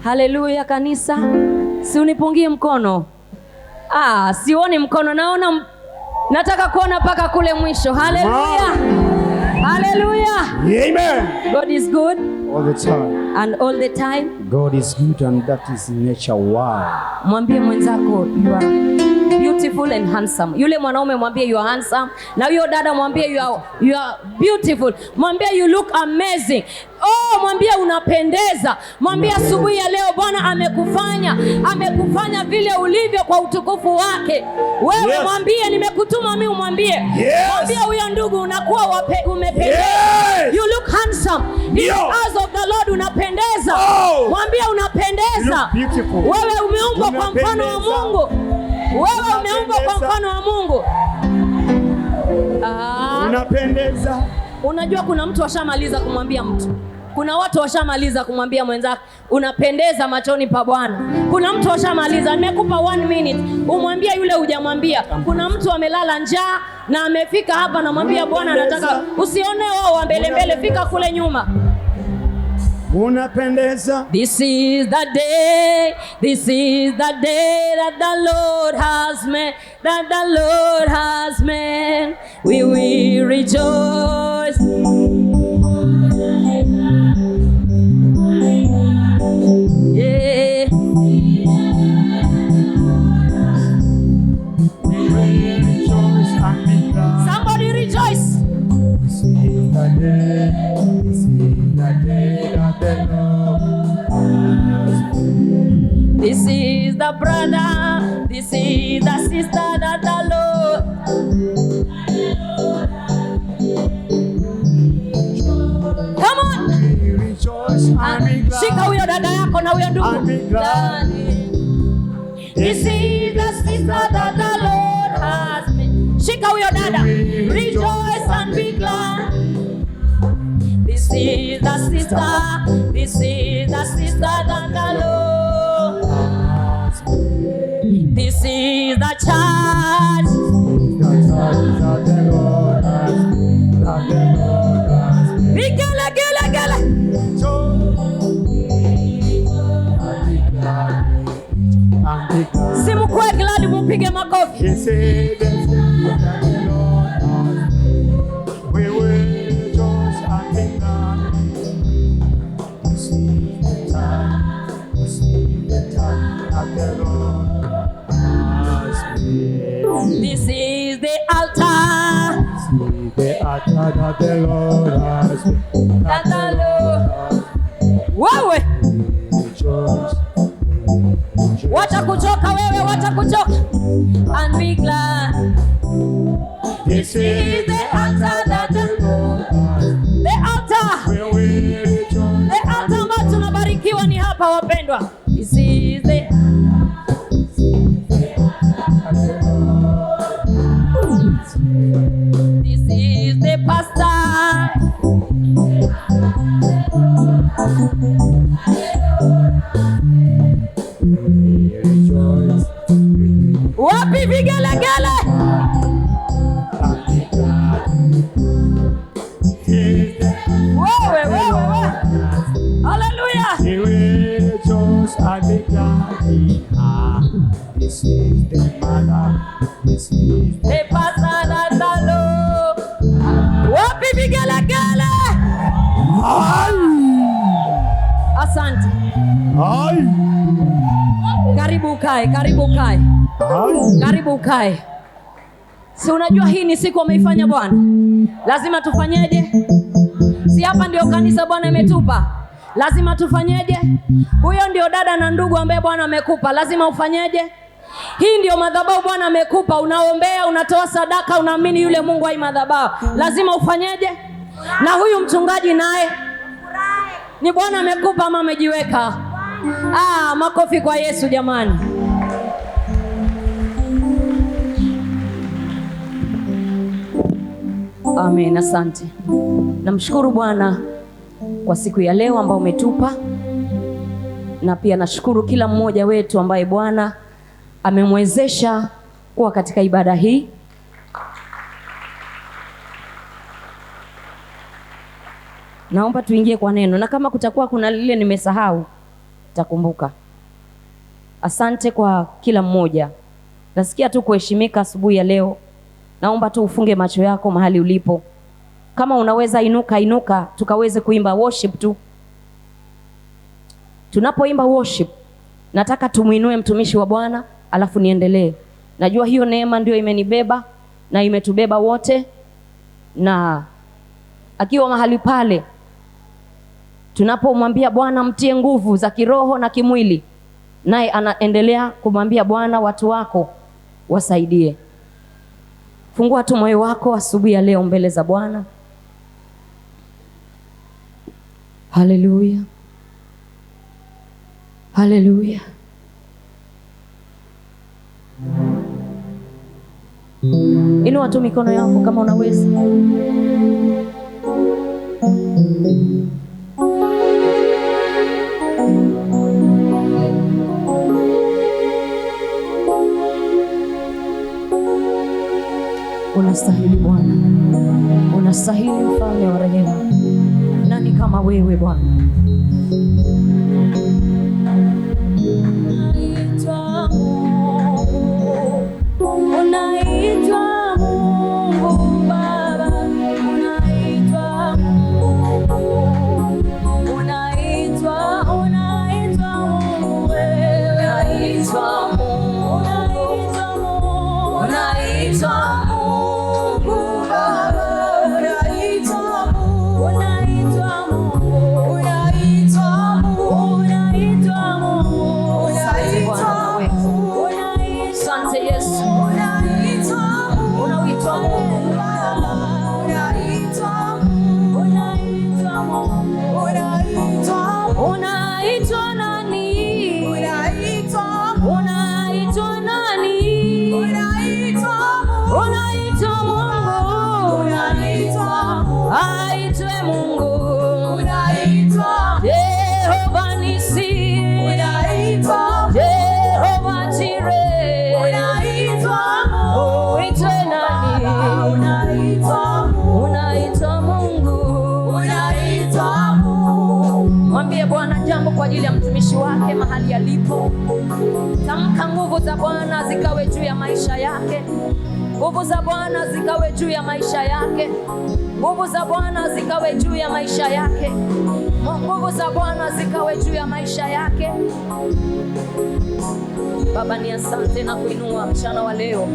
Haleluya kanisa. Si unipungie mkono. Sioni mkono, naona nataka kuona paka kule mwisho. Haleluya. Haleluya. Amen. God is good All the time. and all the time. God is good and that is nature. Wow. Mwambie mwenzako you are beautiful and handsome. Yule mwanaume mwambie you are handsome, na huyo dada mwambie you are beautiful. Mwambie you look amazing. Mwambie unapendeza. Mwambie asubuhi ya leo Bwana amekufanya vile ulivyo kwa utukufu wake. Wewe mwambie nimekutuma mimi, umwambie. Mwambie huyo ndugu unakuwa umependeza. You look handsome. In the eyes of the Lord unapendeza. Mwambie unapendeza. Wewe umeumbwa kwa mfano wa Mungu. Wewe umeumbwa kwa mfano wa Mungu. Unapendeza. Unajua kuna mtu washamaliza kumwambia mtu. Kuna watu washamaliza kumwambia mwenzako unapendeza machoni pa Bwana. Kuna mtu washamaliza, nimekupa 1 minute umwambie yule hujamwambia. Kuna mtu amelala njaa na amefika hapa na mwambia Bwana anataka usione wao wa mbele, fika kule nyuma. Unapendeza. This is the day that the Lord has made, that the Lord has made. We will rejoice. Yeah. We will rejoice and be glad. Somebody rejoice. This is the day that the Lord has made. This is the brother, this is the sister that the Lord. Come on. We rejoice and be glad. Shika huyo dada yako na huyo ndugu. And be glad. This is the sister that the Lord has made. Shika huyo dada. Rejoice and be glad. This is the sister, this is the sister that the Lord has made. This is the church. The church that the Lord has made. That the Lord has made. Gele. Simu kwa glad mupige makofi. This is the day that the Lord has made. We will rejoice and be glad. This is the time that the Lord has made. This is the altar. This is the altar that the Lord has made. That the Lord. Wewe Rejoice. wacha kuchoka wewe, wacha kuchoka. And be glad. This is the altar that the altar. where we rejoice. The altar ambayo tunabarikiwa ni hapa wapendwa. This is the This is the pastor. We rejoice. Wapi vigelegele? And be glad. This is the Wewe. Hallelujah. We will rejoice and be glad. This is the mother. This is The pastor that the Lord. Wapi vigelegele? Asante. Karibu ukae. Si unajua hii ni siku ameifanya Bwana. Lazima tufanyeje? Si hapa ndio kanisa Bwana ametupa. Lazima tufanyeje? Huyo ndio dada na ndugu ambaye Bwana amekupa. Lazima ufanyeje? Hii ndio madhabahu Bwana amekupa. Unaombea, unatoa sadaka, unaamini yule Mungu wa hii madhabahu. Lazima ufanyeje? Na huyu mchungaji naye ni Bwana amekupa ama amejiweka? Makofi kwa Yesu jamani. Amen, asante. Namshukuru Bwana kwa siku ya leo ambayo umetupa, na pia nashukuru kila mmoja wetu ambaye Bwana amemwezesha kuwa katika ibada hii. Naomba tuingie kwa neno, na kama kutakuwa kuna lile nimesahau, takumbuka. Asante kwa kila mmoja. Nasikia tu kuheshimika asubuhi ya leo. Naomba tu ufunge macho yako mahali ulipo. Kama unaweza inuka tukaweze kuimba worship tu. Tunapoimba worship, nataka tumuinue mtumishi wa Bwana alafu niendelee. Najua hiyo neema ndio imenibeba na imetubeba wote, na akiwa mahali pale tunapomwambia Bwana mtie nguvu za kiroho na kimwili, naye anaendelea kumwambia Bwana watu wako wasaidie. Fungua tu moyo wako asubuhi ya leo mbele za Bwana. Haleluya. Haleluya. Inua tu mikono yako kama unaweza. Unastahili Bwana. Unastahili mfalme wa rehema. Nani kama wewe Bwana? Unaitwa Mungu Baba, unaitwa Mungu, unaitwa Mungu wewe, unaitwa Mungu, unaitwa Mungu Baba, unaitwa Mungu, unaitwa Mungu, unaitwa Mungu, unaitwa Mungu, unaitwa Mungu, asante Yesu. Unaitwa nani? Unaitwa nani? Unaitwa Mungu. Aitwe Mungu. Jehova Nisi. Jehova Jireh. Uitwe nani? Unaitwa Mungu. Mwambie Bwana jambo kwa ajili ya mtumishi wake mahali alipo. Tamka nguvu za Bwana zikawe juu ya maisha yake. Nguvu za Bwana zikawe juu ya maisha yake. Nguvu za Bwana zikawe juu ya maisha yake. Nguvu za Bwana zikawe juu ya maisha yake. Baba, ni asante na kuinua mchana wa leo.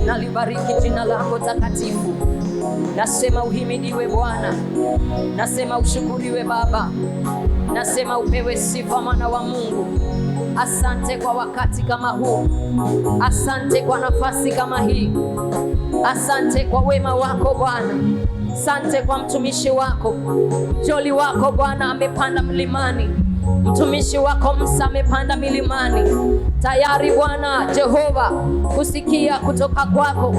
Nalibariki jina lako takatifu. Nasema uhimidiwe Bwana. Nasema ushukuriwe Baba. Nasema upewe sifa mwana wa Mungu. Asante kwa wakati kama huu. Asante kwa nafasi kama hii. Asante kwa wema wako Bwana. Asante kwa mtumishi wako. Joli wako Bwana amepanda mlimani. Mtumishi wako Musa amepanda milimani. Tayari Bwana Jehova kusikia kutoka kwako,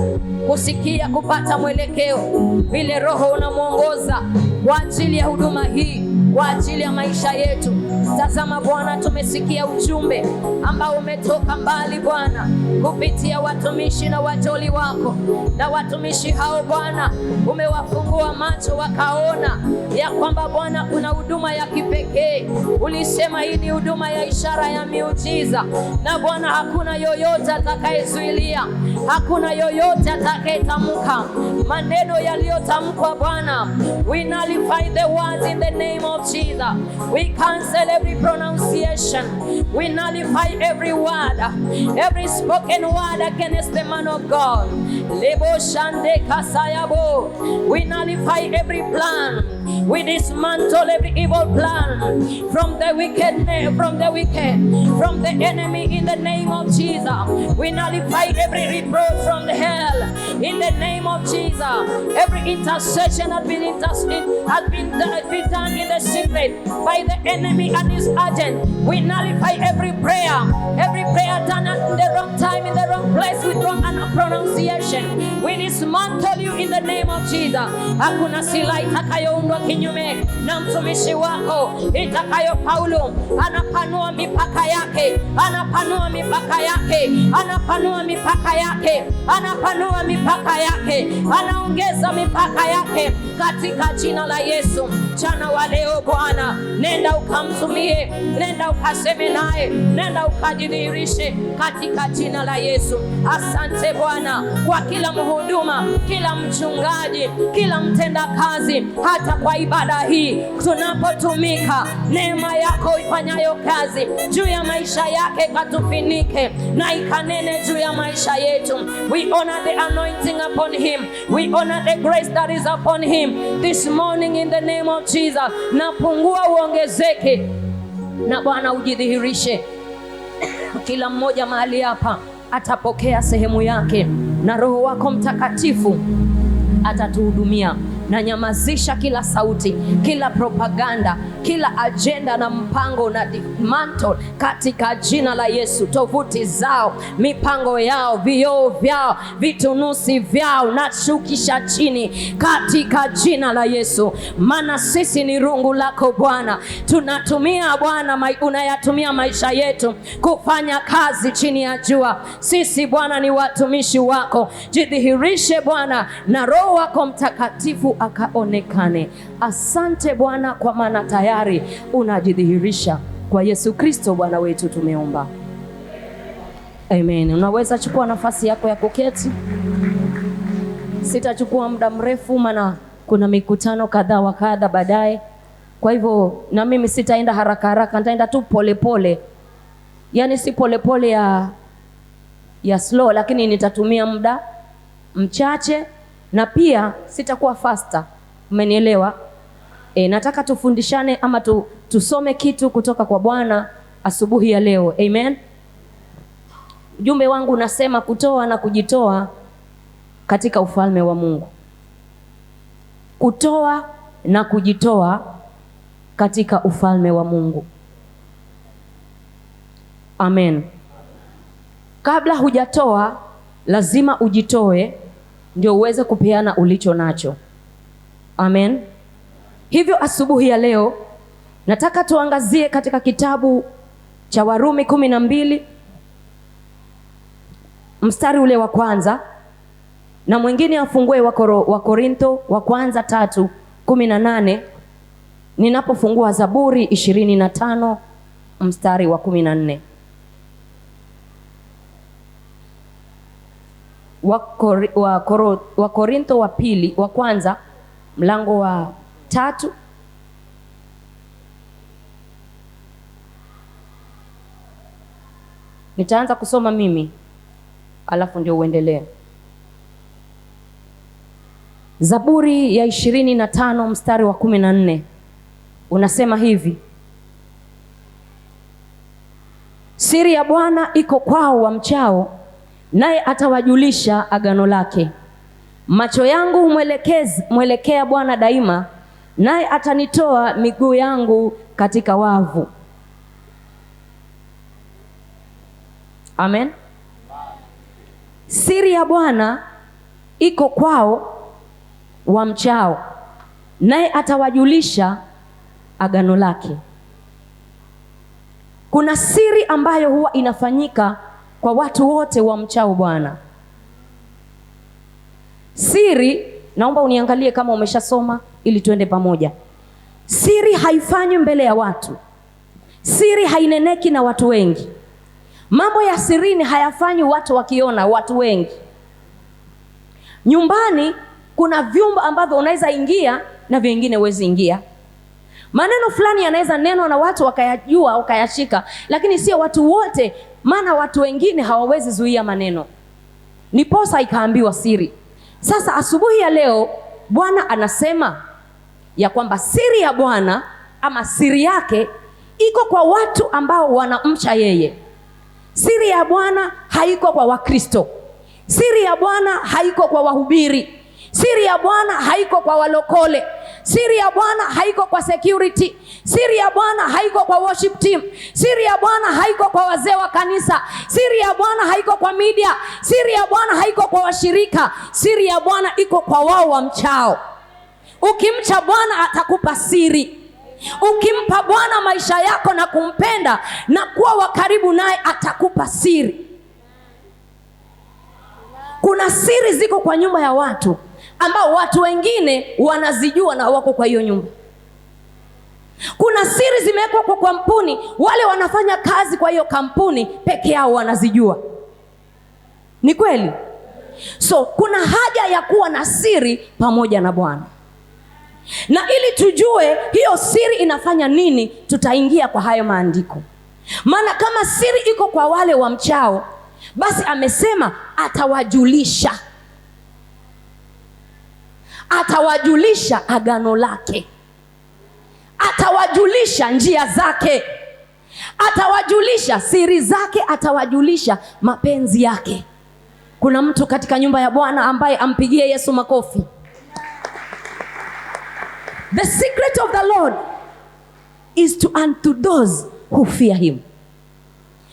kusikia kupata mwelekeo vile Roho unamuongoza kwa ajili ya huduma hii, kwa ajili ya maisha yetu. Tazama Bwana, tumesikia ujumbe ambao umetoka mbali Bwana, kupitia watumishi na wajoli wako, na watumishi hao Bwana umewafungua macho wakaona ya kwamba Bwana kuna huduma ya kipekee. Ulisema hii ni huduma ya ishara ya miujiza, na Bwana hakuna yoyote atakayezuilia, hakuna yoyote atakayetamka maneno yaliyotamkwa Bwana. We nullify the words in the name of Jesus. We cancel every pronunciation. We nullify every word, every spoken word against the man of God. Lebo shande kasayabo. We nullify every plan. We dismantle every evil plan from the wicked, from the enemy in the name of Jesus. We nullify every reproach from the hell in the name of Jesus. Every intercession has been done in the secret by the enemy and his agent. We nullify every prayer done at the wrong time, in the wrong place, with wrong pronunciation. We dismantle you in the name of Jesus. Hakuna silaha itakayoundwa kinyume na mtumishi wako itakayo Paulo. Anapanua mipaka yake, anapanua mipaka yake, anapanua mipaka yake, anapanua mipaka yake, anaongeza mipaka yake katika jina la Yesu. Mchana wa leo Bwana, nenda ukamtumie, nenda ukaseme naye, nenda ukajidhihirishe katika jina la Yesu. Asante Bwana kwa kila mhuduma, kila mchungaji, kila mtenda kazi, hata kwa ibada hii tunapotumika, neema yako ifanyayo kazi juu ya maisha yake katufinike na ikanene juu ya maisha yetu. We honor the anointing upon him, we honor the grace that is upon him this morning in the name of Jesus. Na pungua uongezeke, na Bwana ujidhihirishe. Kila mmoja mahali hapa atapokea sehemu yake, na Roho wako Mtakatifu atatuhudumia. Na nyamazisha kila sauti, kila propaganda, kila agenda na mpango na dismantle katika jina la Yesu. Tovuti zao, mipango yao, vioo vyao, vitunusi vyao na shukisha chini katika jina la Yesu. Maana sisi ni rungu lako Bwana. Tunatumia Bwana, unayatumia maisha yetu kufanya kazi chini ya jua. Sisi Bwana ni watumishi wako. Jidhihirishe Bwana, na Roho wako Mtakatifu akaonekane. Asante Bwana, kwa maana tayari unajidhihirisha. Kwa Yesu Kristo Bwana wetu tumeomba, amen. Unaweza chukua nafasi yako ya kuketi. Sitachukua muda mrefu, maana kuna mikutano kadha wa kadha baadaye. Kwa hivyo na mimi sitaenda haraka haraka, nitaenda tu pole pole. Yani si pole pole ya slow, lakini nitatumia muda mchache, na pia sitakuwa faster. Umenielewa? Nataka tufundishane ama tusome kitu kutoka kwa Bwana asubuhi ya leo. Amen. Ujumbe wangu unasema kutoa na kujitoa katika ufalme wa Mungu. Kutoa na kujitoa katika ufalme wa Mungu. Amen. Kabla hujatoa lazima ujitoe ndio uweze kupeana ulicho nacho. Amen. Hivyo asubuhi ya leo nataka tuangazie katika kitabu cha Warumi 12 mstari ule wa kwanza, na mwingine afungue wa Korintho wa kwanza 3:18. Ninapofungua Zaburi 25 mstari wa 14. Wa Korintho wa pili wa kwanza mlango wa 3 nitaanza kusoma mimi alafu ndio uendelee. Zaburi ya 25 mstari wa 14 unasema hivi: siri ya Bwana iko kwao wamchao, naye atawajulisha agano lake. Macho yangu mwelekea Bwana daima, naye atanitoa miguu yangu katika wavu. Amen. Siri ya Bwana iko kwao wamchao, naye atawajulisha agano lake. Kuna siri ambayo huwa inafanyika kwa watu wote wamchao Bwana. Siri, naomba uniangalie kama umeshasoma ili tuende pamoja. Siri haifanywi mbele ya watu. Siri haineneki na watu wengi. Mambo ya sirini hayafanywi watu wakiona, watu wengi. Nyumbani kuna vyumba ambavyo unaweza ingia na vingine huwezi ingia. Maneno fulani yanaweza neno na watu wakayajua, wakayashika, lakini sio watu wote, maana watu wengine hawawezi zuia maneno. Niposa ikaambiwa siri. Sasa asubuhi ya leo Bwana anasema ya kwamba siri ya Bwana ama siri yake iko kwa watu ambao wanamcha yeye. Siri ya Bwana haiko kwa Wakristo. Siri ya Bwana haiko kwa wahubiri. Siri ya Bwana haiko kwa walokole. Siri ya Bwana haiko kwa security. Siri ya Bwana haiko kwa worship team. Siri ya Bwana haiko kwa wazee wa kanisa. Siri ya Bwana haiko kwa media. Siri ya Bwana haiko kwa washirika. Siri ya Bwana iko kwa wao wamchao. Ukimcha Bwana atakupa siri. Ukimpa Bwana maisha yako na kumpenda na kuwa wa karibu naye, atakupa siri. Kuna siri ziko kwa nyumba ya watu ambao watu wengine wanazijua na wako kwa hiyo nyumba. Kuna siri zimewekwa kwa kampuni, wale wanafanya kazi kwa hiyo kampuni peke yao wanazijua. Ni kweli? So kuna haja ya kuwa na siri pamoja na Bwana. Na ili tujue hiyo siri inafanya nini, tutaingia kwa hayo maandiko. Maana kama siri iko kwa wale wamchao, basi amesema atawajulisha. Atawajulisha agano lake. Atawajulisha njia zake. Atawajulisha siri zake, atawajulisha mapenzi yake. Kuna mtu katika nyumba ya Bwana ambaye ampigie Yesu makofi? The secret of the Lord is unto those who fear him.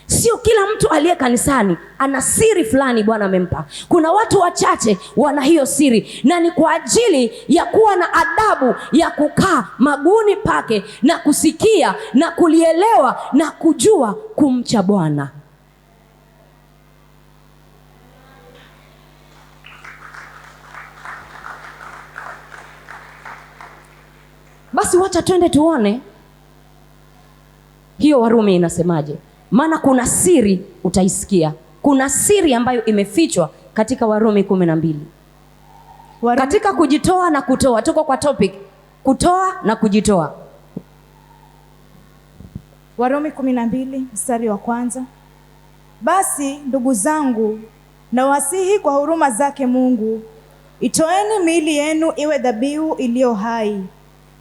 Sio kila mtu aliye kanisani ana siri fulani Bwana amempa. Kuna watu wachache wana hiyo siri, na ni kwa ajili ya kuwa na adabu ya kukaa maguni pake na kusikia na kulielewa na kujua kumcha Bwana. Basi wacha twende tuone hiyo Warumi inasemaje. Maana kuna siri utaisikia. Kuna siri ambayo imefichwa katika Warumi 12. Katika kujitoa na kutoa. Tuko kwa topic kutoa na kujitoa. Warumi 12 mstari wa 1. Basi ndugu zangu, nawasihi kwa huruma zake Mungu, itoeni miili yenu iwe dhabihu iliyo hai,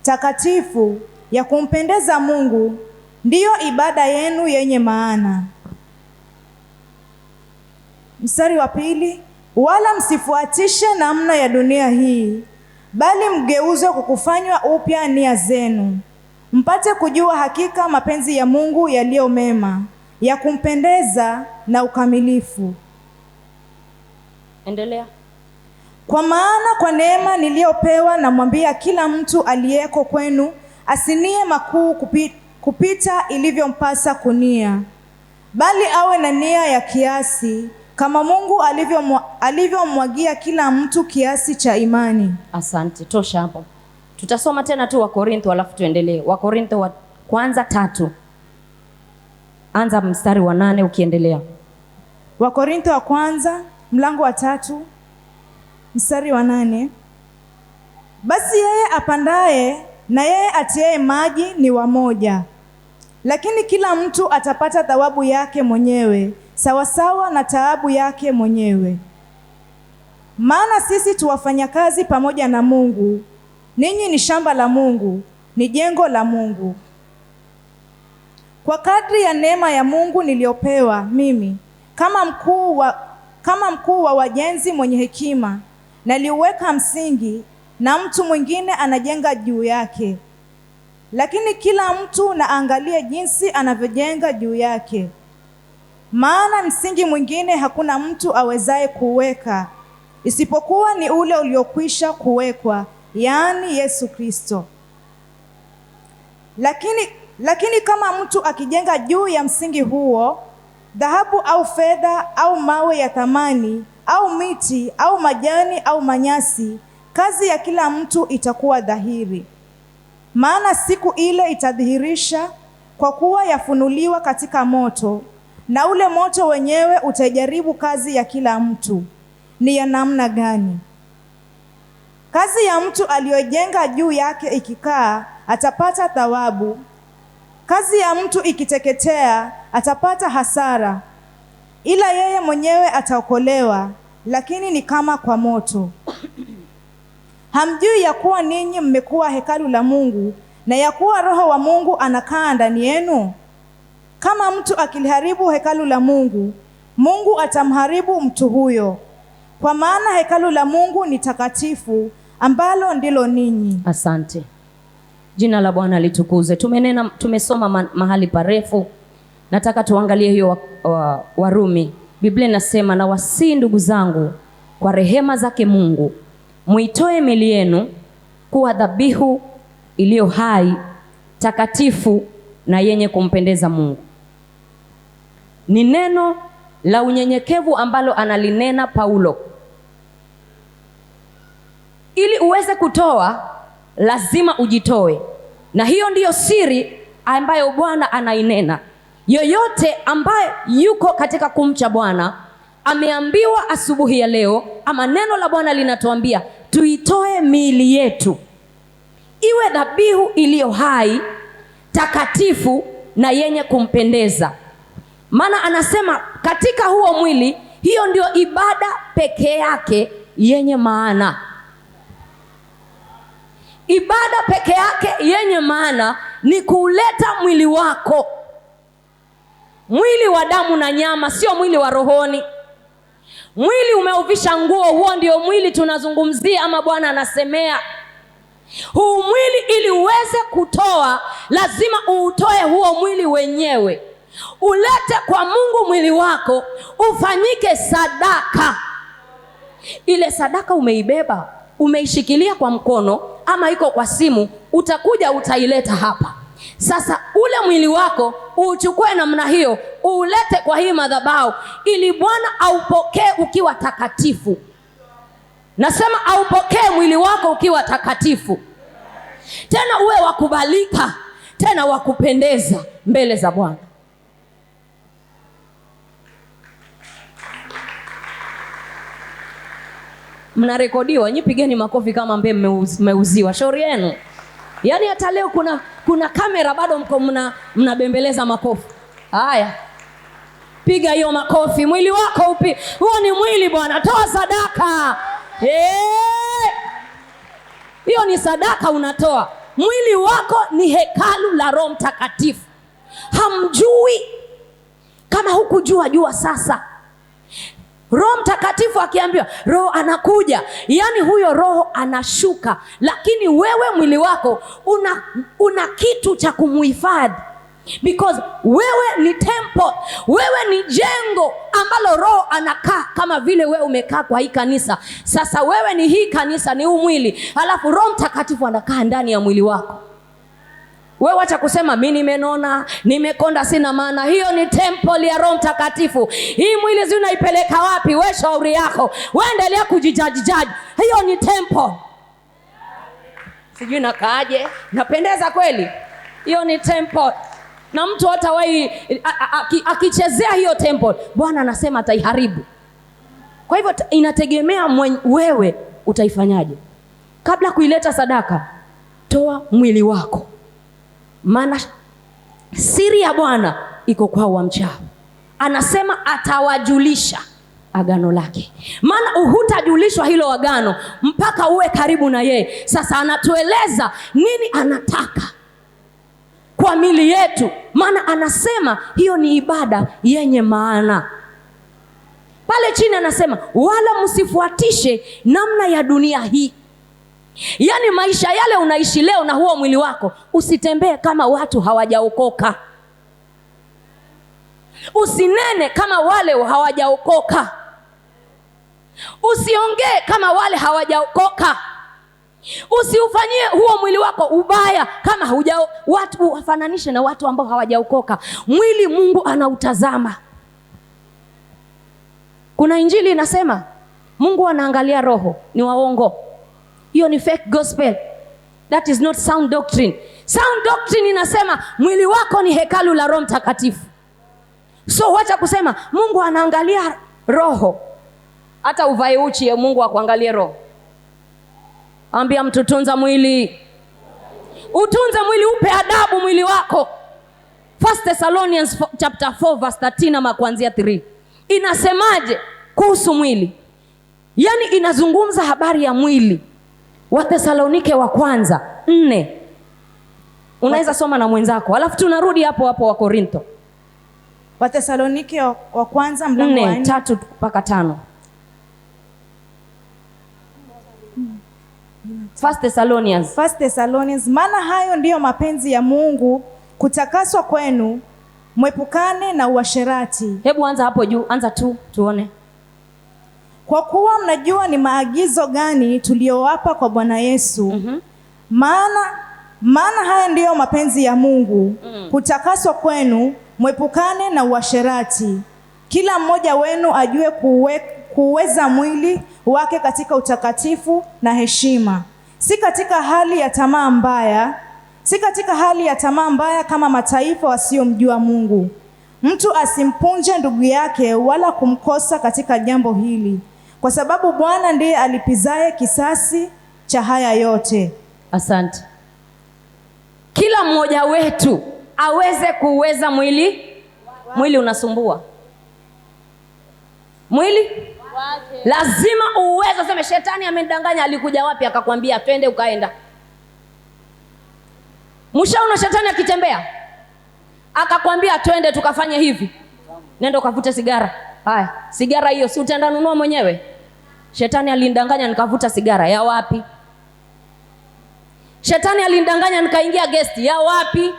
takatifu, ya kumpendeza Mungu, ndiyo ibada yenu yenye maana. Mstari wa 2, wala msifuatishe namna ya dunia hii, bali mgeuzwe kwa kufanywa upya nia zenu, mpate kujua hakika mapenzi ya Mungu yaliyo mema, ya kumpendeza na ukamilifu. Endelea. Kwa maana kwa neema niliyopewa namwambia kila mtu aliyeko kwenu asinie makuu kupita ilivyompasa kunia, bali awe na nia ya kiasi, kama Mungu alivyomwagia kila mtu kiasi cha imani. Asante, tosha hapo. Tutasoma tena tu Wakorintho alafu tuendelee. Wakorintho wa kwanza 3. Anza mstari wa 8 ukiendelea. Wakorintho wa kwanza mlango wa 3 mstari wa 8. Basi yeye apandaye na yeye atiaye maji ni wamoja, lakini kila mtu atapata thawabu yake mwenyewe, sawasawa na taabu yake mwenyewe. Maana sisi tuwafanya kazi pamoja na Mungu, ninyi ni shamba la Mungu, ni jengo la Mungu. Kwa kadri ya neema ya Mungu niliyopewa mimi, kama mkuu wa wajenzi mwenye hekima, naliuweka msingi, na mtu mwingine anajenga juu yake. Lakini kila mtu na angalie jinsi anavyojenga juu yake. Maana msingi mwingine hakuna mtu awezaye kuweka, isipokuwa ni ule uliokwisha kuwekwa, yaani Yesu Kristo. Lakini kama mtu akijenga juu ya msingi huo, dhahabu au fedha au mawe ya thamani au miti au majani au manyasi, kazi ya kila mtu itakuwa dhahiri. Maana siku ile itadhihirisha, kwa kuwa yafunuliwa katika moto, na ule moto wenyewe utajaribu kazi ya kila mtu ni ya namna gani. Kazi ya mtu aliyojenga juu yake ikikaa, atapata thawabu. Kazi ya mtu ikiteketea, atapata hasara. Ila yeye mwenyewe ataokolewa, lakini ni kama kwa moto. Hamjui ya kuwa ninyi mmekuwa hekalu la Mungu, na ya kuwa Roho wa Mungu anakaa ndani yenu? Kama mtu akiliharibu hekalu la Mungu, Mungu atamharibu mtu huyo. Kwa maana hekalu la Mungu ni takatifu, ambalo ndilo ninyi. Asante. Jina la Bwana litukuzwe. Tumesoma mahali parefu. Nataka tuangalie hiyo Warumi. Biblia inasema, na wasi ndugu zangu kwa rehema zake Mungu, muitoe miili yenu kuwa dhabihu iliyo hai, takatifu na yenye kumpendeza Mungu. Ni neno la unyenyekevu ambalo analinena Paulo. Ili uweze kutoa, lazima ujitoe. Na hiyo ndiyo siri ambayo Bwana anainena. Yoyote ambaye yuko katika kumcha Bwana ameambiwa asubuhi ya leo, ama neno la Bwana linatuambia tuitoe miili yetu iwe dhabihu iliyo hai, takatifu na yenye kumpendeza. Maana anasema katika huo mwili, hiyo ndio ibada pekee yake yenye maana. Ibada peke yake yenye maana ni kuuleta mwili wako, mwili wa damu na nyama, sio mwili wa rohoni. Mwili umeuvisha nguo, huo ndio mwili tunazungumzia, ama Bwana anasemea. Huu mwili ili uweze kutoa, lazima uutoe huo mwili wenyewe. Ulete kwa Mungu mwili wako, ufanyike sadaka. Ile sadaka umeibeba, umeishikilia kwa mkono ama iko kwa simu, utakuja utaileta hapa. Sasa ule mwili wako uuchukue namna hiyo, uulete kwa hii madhabahu ili Bwana aupokee ukiwa takatifu. Nasema aupokee mwili wako ukiwa takatifu, tena uwe wakubalika, tena wakupendeza mbele za Bwana. Mnarekodiwa, nyipigeni makofi kama ambaye mmeuziwa. Shauri yenu. Yaani hata leo kuna kamera bado mko mnabembeleza makofi. Haya. Piga hiyo makofi. Mwili wako upi? Huo ni mwili Bwana, toa sadaka. Hiyo ni sadaka unatoa. Mwili wako ni hekalu la Roho Mtakatifu. Hamjui? Kama hukujua, jua sasa. Roho Mtakatifu akiambiwa Roho anakuja, yani huyo Roho anashuka, lakini wewe mwili wako una kitu cha kumuhifadhi, because wewe ni temple, wewe ni jengo ambalo Roho anakaa. Kama vile wewe umekaa kwa hii kanisa, sasa wewe ni hii kanisa, ni huu mwili, alafu Roho Mtakatifu anakaa ndani ya mwili wako. Wewe acha kusema mimi nimenona, nimekonda, sina maana. Hiyo ni temple ya Roho Mtakatifu. Hii mwili zi unaipeleka wapi? Wewe shauri yako. Wewe endelea kujijaji. Hiyo ni temple. Sijui nakaaje, napendeza kweli? Hiyo ni temple. Na mtu hata akichezea hiyo temple, Bwana anasema ataiharibu. Kwa hivyo inategemea wewe utaifanyaje. Kabla kuileta sadaka, toa mwili wako. Maana siri ya Bwana iko kwa wamchao. Anasema atawajulisha agano lake. Maana hutajulishwa hilo agano mpaka uwe karibu na yeye. Sasa anatueleza nini anataka kwa mili yetu. Maana anasema hiyo ni ibada yenye maana. Pale chini anasema wala msifuatishe namna ya dunia hii. Yaani maisha yale unaishi leo na huo mwili wako, usitembee kama watu hawajaokoka. Usinene kama wale hawajaokoka. Usiongee kama wale hawajaokoka. Usiufanyie huo mwili wako ubaya kama watu wafananishe na watu ambao hawajaokoka. Mwili Mungu anautazama. Kuna injili inasema Mungu anaangalia roho, ni waongo. Hiyo ni fake gospel. That is not sound doctrine. Sound doctrine inasema mwili wako ni hekalu la Roho Mtakatifu. So wacha kusema Mungu anaangalia roho. Hata uvae uchi ya Mungu akuangalie roho. Ambia mtu tunza mwili. Utunze mwili, upe adabu mwili wako. 1 Thessalonians chapter 4 verse 13 ama kuanzia 3. Inasemaje kuhusu mwili? Yaani inazungumza habari ya mwili. Wathesalonike wa kwanza 4. Unaweza soma na mwenzako. Alafu tunarudi hapo wa Korintho. Wathesalonike wa kwanza mlango wa 4:3 mpaka 5. 1 Thessalonians. Maana hayo ndiyo mapenzi ya Mungu, kutakaswa kwenu, mwepukane na uasherati. Hebu anza hapo juu, anza tu tuone. Kwa kuwa mnajua ni maagizo gani tuliyowapa kwa Bwana Yesu. Maana haya ndiyo mapenzi ya Mungu, kutakaswa kwenu, mwepukane na uasherati. Kila mmoja wenu ajue kuweza mwili wake katika utakatifu na heshima, si katika hali ya tamaa mbaya kama mataifa wasiomjua Mungu. Mtu asimpunje ndugu yake wala kumkosa katika jambo hili, kwa sababu Bwana ndiye alipizaye kisasi cha haya yote. Asante. Kila mmoja wetu aweze kuweza mwili. Mwili unasumbua. Mwili lazima uweze. Sema shetani amenidanganya. Alikuja wapi akakwambia twende ukaenda? Mshaona shetani akitembea akakwambia twende tukafanye hivi? Nenda ukavute sigara. Haya, sigara hiyo si utaenda nunua mwenyewe? Shetani alinidanganya nikavuta sigara. Ya wapi? Shetani alinidanganya nikaingia guest. Ya wapi?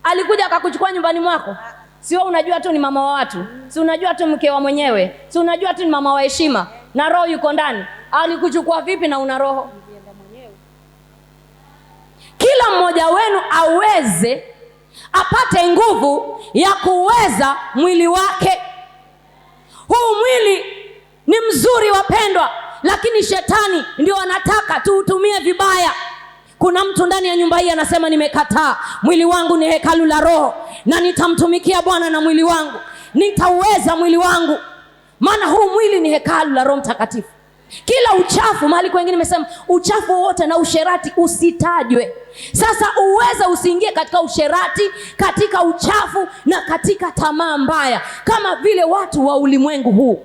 Alikuja akakuchukua nyumbani mwako? Sio unajua tu ni mama wa watu, si unajua tu mke wa mwenyewe, si unajua tu ni mama wa heshima na roho yuko ndani. Alikuchukua vipi na una roho? Kila mmoja wenu aweze apate nguvu ya kuweza mwili wake. Huu mwili ni mzuri wapendwa, lakini shetani ndio anataka tuutumie vibaya. Kuna mtu ndani ya nyumba hii anasema nimekataa. Mwili wangu ni hekalu la Roho na nitamtumikia Bwana na mwili wangu. Nitauweza mwili wangu. Maana huu mwili ni hekalu la Roho Mtakatifu. Kila uchafu, mahali kwingine nimesema uchafu wote na usherati usitajwe. Sasa uweze usiingie katika usherati, katika uchafu na katika tamaa mbaya kama vile watu wa ulimwengu huu.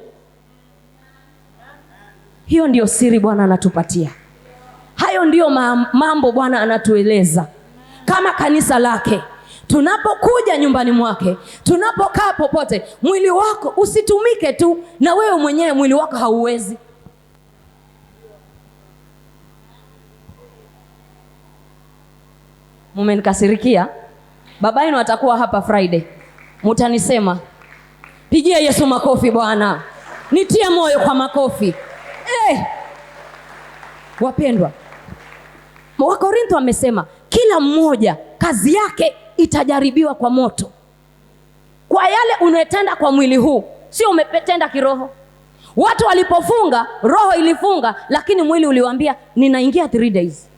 Hiyo ndio siri Bwana anatupatia. Hayo ndio mambo Bwana anatueleza kama kanisa lake. Tunapokuja nyumbani mwake, tunapokaa popote, mwili wako usitumike tu na wewe mwenyewe mwili wako hauwezi. Mumenikasirikia. Baba yenu atakuwa hapa Friday. Mutanisema, pigia Yesu makofi Bwana. Nitie moyo kwa makofi. Wapendwa, Wakorintho amesema kila mmoja kazi yake itajaribiwa kwa moto. Kwa yale unayotenda kwa mwili huu, sio umetenda kiroho. Watu walipofunga, roho ilifunga, lakini mwili uliwaambia ninaingia 3 days.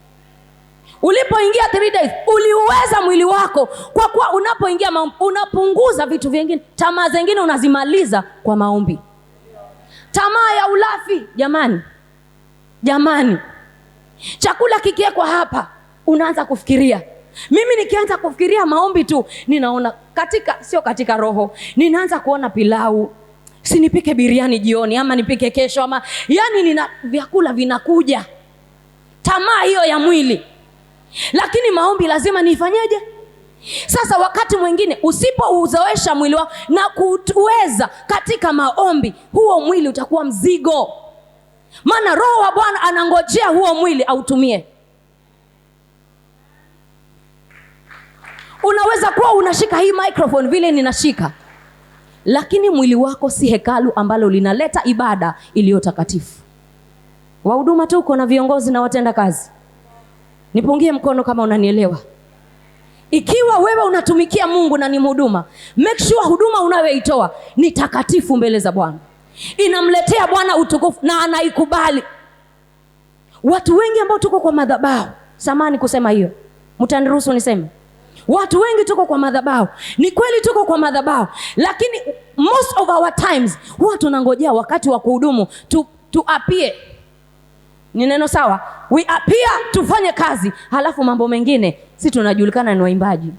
Ulipoingia 3 days, uliuweza mwili wako. Kwa kuwa unapoingia unapunguza vitu vingine, tamaa zingine unazimaliza kwa maombi. Tamaa ya ulafi, jamani. Chakula kikiekwa hapa, unaanza kufikiria. Mimi nikianza kufikiria maombi tu, ninaona sio katika roho. Ninaanza kuona pilau. Si nipike biriani jioni ama nipike kesho ama vyakula vinakuja. Tamaa hiyo ya mwili. Lakini maombi lazima nifanyeje? Sasa wakati mwingine usipouzoesha mwili wako na kuweza katika maombi, huo mwili utakuwa mzigo. Maana Roho wa Bwana anangojea huo mwili autumie. Unaweza kuwa unashika hii microphone vile ninashika, lakini mwili wako si hekalu ambalo linaleta ibada iliyo takatifu. Wahuduma tuko na viongozi na watenda kazi. Nipungie mkono kama unanielewa. Ikiwa wewe unatumikia Mungu na ni mhuduma, make sure huduma unayoitoa ni takatifu mbele za Bwana. Inamletea Bwana utukufu na anaikubali. Watu wengi ambao tuko kwa madhabahu, samani kusema hiyo, mtaniruhusu niseme, watu wengi tuko kwa madhabahu. Ni kweli tuko kwa madhabahu, lakini most of our times huwa tunangojea wakati wa kuhudumu tu appear. Ni neno sawa? We appear tufanye kazi, halafu mambo mengine si tunajulikana ni waimbaji.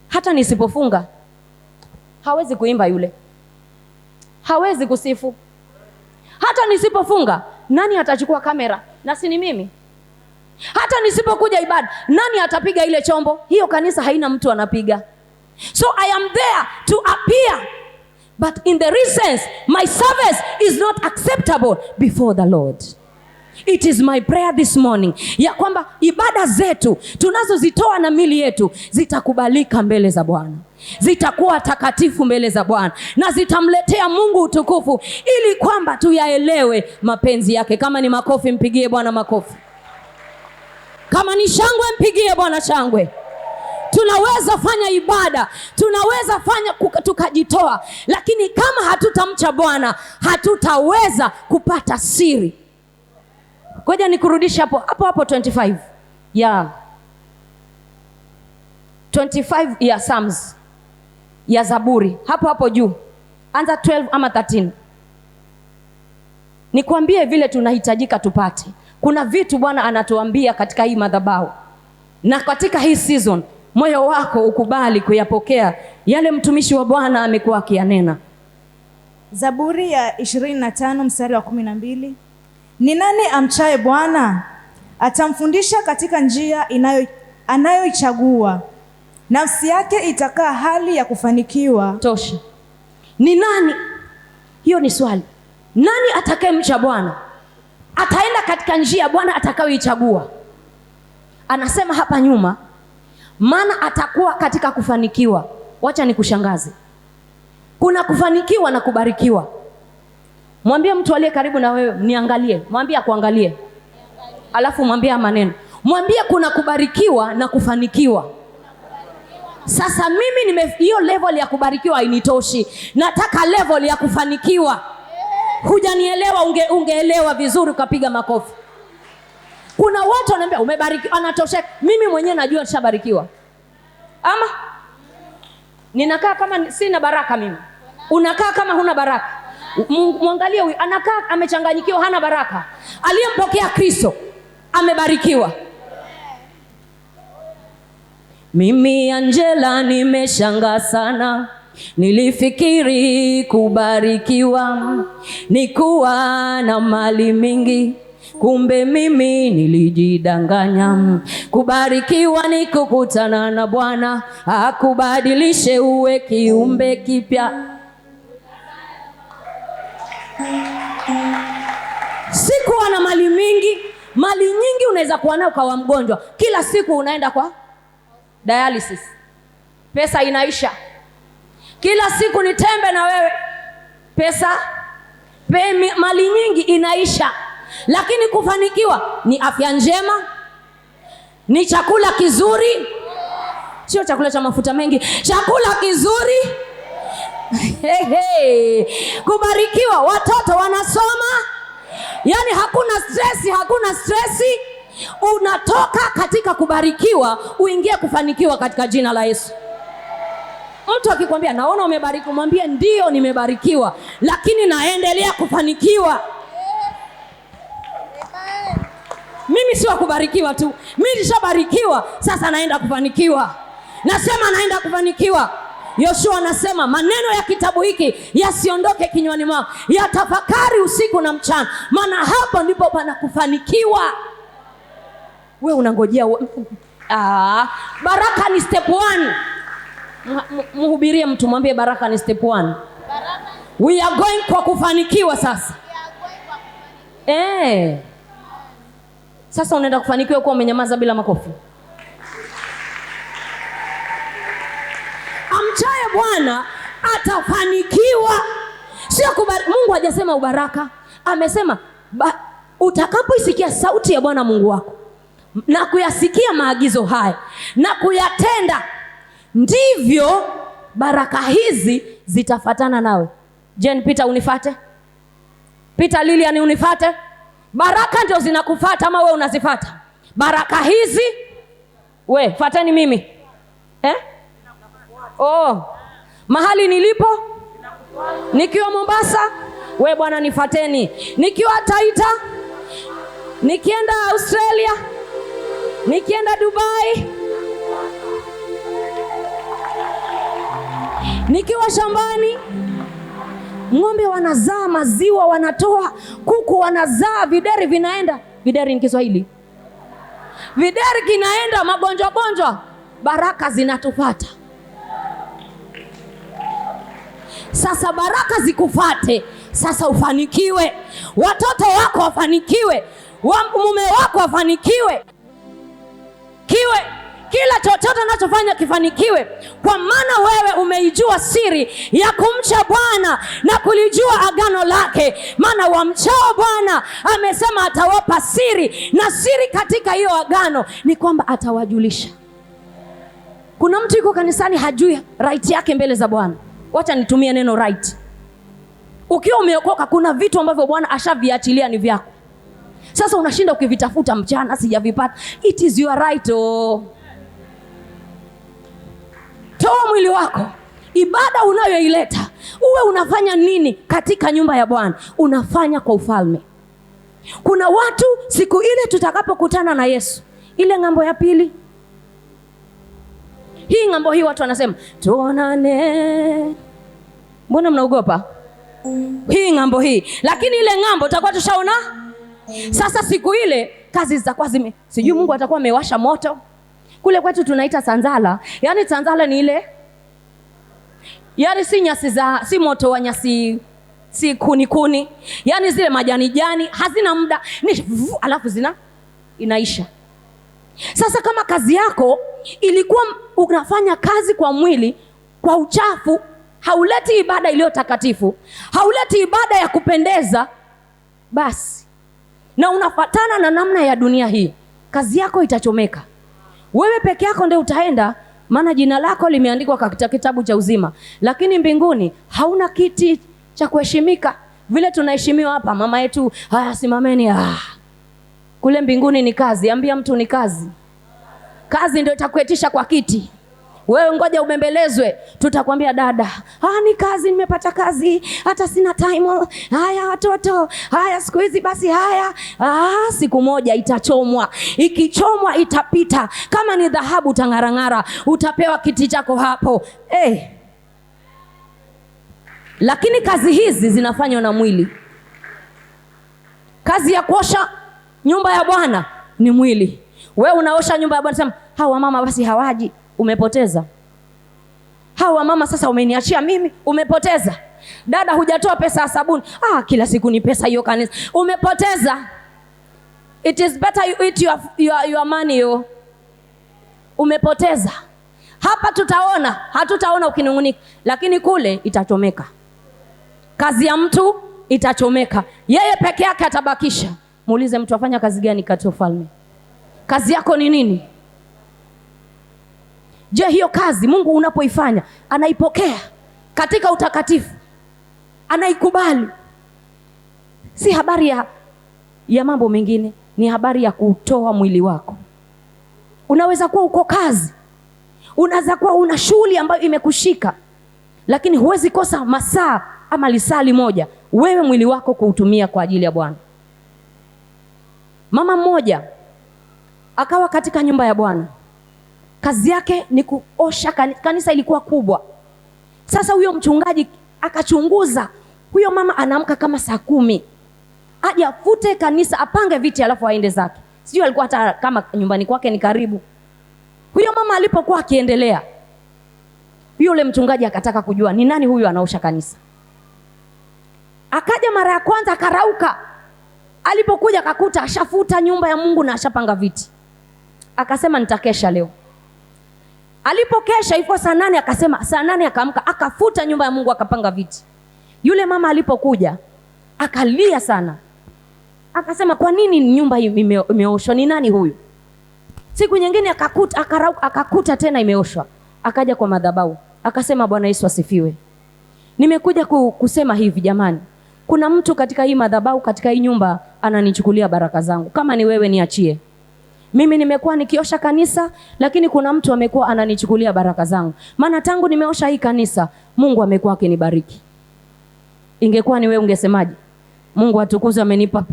Hata nisipofunga hawezi kuimba yule, hawezi kusifu. Hata nisipofunga nani atachukua kamera? Na si ni mimi. Hata nisipokuja ibada nani atapiga ile chombo? Hiyo kanisa haina mtu anapiga. So I am there to appear, but in the essence my service is not acceptable before the Lord. It is my prayer this morning ya kwamba ibada zetu tunazozitoa na mili yetu zitakubalika mbele za Bwana, zitakuwa takatifu mbele za Bwana, na zitamletea Mungu utukufu, ili kwamba tuyaelewe mapenzi yake. Kama ni makofi, mpigie Bwana makofi. Kama ni shangwe, mpigie Bwana shangwe. Tunaweza fanya ibada, tunaweza fanya tukajitoa, lakini kama hatutamcha Bwana, hatutaweza kupata siri. Ngoja nikurudisha hapo 25. Yeah. 25 ya Psalms, ya Zaburi. Hapo juu. Anza 12 ama 13. Nikwambie vile tunahitajika tupate. Kuna vitu Bwana anatuambia katika hii madhabahu. Na katika hii season, moyo wako ukubali kuyapokea yale mtumishi wa Bwana amekuwa akiyanena. Zaburi ya 25 mstari wa 12. Ni nani amchaye Bwana? Atamfundisha katika njia anayoichagua. Nafsi yake itakaa hali ya kufanikiwa. Tosha. Ni nani? Hiyo ni swali. Nani atakayemcha Bwana? Ataenda katika njia Bwana atakayoichagua. Anasema hapa nyuma, maana atakuwa katika kufanikiwa. Wacha nikushangaze. Kuna kufanikiwa na kubarikiwa. Mwambie mtu aliye karibu na wewe, niangalie. Mwambie akuangalie. Alafu mwambie maneno. Mwambie kuna kubarikiwa na kufanikiwa. Sasa mimi hiyo level ya kubarikiwa hainitoshi. Nataka level ya kufanikiwa. Hujanielewa, ungeelewa vizuri ukapiga makofi. Kuna watu wananiambia umebarikiwa, anatosha. Mimi mwenyewe najua nishabarikiwa. Ama ninakaa kama sina baraka mimi. Unakaa kama huna baraka. Muangalie huyu anakaa amechanganyikiwa, hana baraka. Aliyempokea Kristo amebarikiwa. Mimi Angela nimeshangaa sana. Nilifikiri kubarikiwa ni kuwa na mali mingi, kumbe mimi nilijidanganya. Kubarikiwa ni kukutana na Bwana akubadilishe uwe kiumbe kipya. Sikuwa na mali mingi. Mali nyingi unaweza kuwa nayo kwa mgonjwa. Kila siku unaenda kwa dialysis, pesa inaisha. Kila siku ni tembe na wewe, pesa mali nyingi inaisha. Lakini kufanikiwa ni afya njema, ni chakula kizuri, sio chakula cha mafuta mengi, chakula kizuri. Kubarikiwa, watoto wanasoma, yani hakuna stressi. Unatoka katika kubarikiwa uingie kufanikiwa katika jina la Yesu. Mtu akikwambia naona umebarikiwa, mwambie ndio nimebarikiwa, lakini naendelea kufanikiwa. Mimi si wa kubarikiwa tu, mimi nishabarikiwa, sasa naenda kufanikiwa. Nasema naenda kufanikiwa. Yoshua anasema maneno ya kitabu hiki yasiondoke kinywani mwako, yatafakari usiku na mchana, maana hapo ndipo pana kufanikiwa. Wewe unangojea baraka ni step 1. Mhubirie mtu, mwambie baraka ni step 1. We are going kwa kufanikiwa sasa. Sasa unaenda kufanikiwa kwa umenyamaza bila makofi. Amchaye Bwana atafanikiwa. Sio Mungu hajasema ubaraka. Amesema utakapoisikia sauti ya Bwana Mungu wako na kuyasikia maagizo haya na kuyatenda, ndivyo baraka hizi zitafatana nawe. Jen Peter unifate? Peter Lilian unifate? Baraka ndio zinakufuata ama wewe unazifuata? Baraka hizi we fatani mimi. Mahali nilipo nikiwa Mombasa, we bwana nifateni. Nikiwa Taita, nikienda Australia, nikienda Dubai, nikiwa shambani, ng'ombe wanazaa maziwa, wanatoa, kuku wanazaa, videri vinaenda. Videri ni Kiswahili. Videri kinaenda, magonjwa, baraka zinatupata. Sasa baraka zikufate, sasa ufanikiwe, watoto wako wafanikiwe, mume wako wafanikiwe. Kila chochote unachofanya kifanikiwe, kwa maana wewe umeijua siri ya kumcha Bwana na kulijua agano lake. Maana wamchao Bwana amesema atawapa siri, na siri katika hiyo agano ni kwamba atawajulisha. Kuna mtu yuko kanisani hajui right yake mbele za Bwana. Wacha nitumie neno right. Ukiwa umeokoka, kuna vitu ambavyo Bwana ashaviachilia ni vyako. Sasa unashinda ukivitafuta mchana, sijavipata. It is your right. Toa mwili wako. Ibada unayoileta, uwe unafanya nini katika nyumba ya Bwana? Unafanya kwa ufalme. Kuna watu siku ile tutakapokutana na Yesu, ile ng'ambo ya pili, hii ng'ambo hii watu wanasema tuonane. Mbona mnaogopa? Hii ng'ambo hii, lakini ile ng'ambo tutakuwa tushaona. Sasa siku ile kazi zitakuwa sijui Mungu atakuwa amewasha moto. Kule kwetu tunaita sanzala. Yaani sanzala ni ile, yaani si nyasi si moto wa nyasi, si kuni. Yaani zile majani jani hazina muda, ni alafu inaisha. Sasa kama kazi yako ilikuwa unafanya kazi kwa mwili, kwa uchafu, hauleti ibada iliyo takatifu, hauleti ibada ya kupendeza, basi na unafatana na namna ya dunia hii, kazi yako itachomeka. Wewe peke yako ndio utaenda, maana jina lako limeandikwa katika kitabu cha uzima, lakini mbinguni hauna kiti cha kuheshimika vile tunaheshimiwa hapa. Mama yetu, haya simameni. Kule mbinguni ni kazi. Ambia mtu ni kazi. Kazi ndio itakuetisha kwa kiti. Wewe ngoja ubembelezwe, tutakwambia dada, ni kazi, nimepata kazi, hata sina time. Haya watoto, haya siku hizi basi haya. Siku moja itachomwa. Ikichomwa itapita. Kama ni dhahabu utang'arang'ara, utapewa kiti chako hapo. Lakini kazi hizi zinafanywa na mwili. Kazi ya kuosha nyumba ya Bwana ni mwili. Wewe unaosha nyumba ya Bwana, sema hawa mama basi hawaji, umepoteza. Hawa mama sasa umeniachia mimi, umepoteza. Dada hujatoa pesa ya sabuni, kila siku ni pesa hiyo kanisa, umepoteza. It is better you eat your money. Umepoteza. Hapa tutaona, hatutaona ukinungunika, lakini kule itachomeka. Kazi ya mtu itachomeka, yeye peke yake atabakisha. Muulize mtu afanya kazi gani katika ufalme? Kazi yako ni nini? Je, hiyo kazi Mungu unapoifanya anaipokea katika utakatifu? Anaikubali? Si habari ya mambo mengine, ni habari ya kutoa mwili wako. Unaweza kuwa uko kazi, unaweza kuwa una shughuli ambayo imekushika, lakini huwezi kosa masaa ama lisali moja wewe mwili wako kuutumia kwa ajili ya Bwana. Mama mmoja akawa katika nyumba ya Bwana, kazi yake ni kuosha kanisa. Ilikuwa kubwa. Sasa huyo mchungaji akachunguza, huyo mama anaamka kama saa 10 aje afute kanisa, apange viti, alafu aende zake. Sijui alikuwa hata kama nyumbani kwake ni karibu. Huyo mama alipokuwa akiendelea, yule mchungaji akataka kujua ni nani huyu anaosha kanisa. Akaja mara ya kwanza akarauka. Alipokuja akakuta ashafuta nyumba ya Mungu na ashapanga viti. Akasema nitakesha leo. Alipokesha ilikuwa saa 8, akasema saa 8 akaamka, akafuta nyumba ya Mungu, akapanga viti. Yule mama alipokuja akalia sana. Akasema kwa nini nyumba hii imeoshwa? Ni nani huyu? Siku nyingine akakuta tena imeoshwa. Akaja kwa madhabahu, akasema Bwana Yesu asifiwe. Nimekuja kusema hivi jamani. Kuna mtu katika hii madhabahu, katika hii nyumba ananichukulia baraka zangu. Kama ni wewe niachie. Mimi nimekuwa nikiosha kanisa, lakini kuna mtu amekuwa ananichukulia baraka zangu. Maana tangu nimeosha hii kanisa, Mungu amekuwa akinibariki. Ingekuwa ni wewe ungesemaje? Mungu atukuzwe, amenipa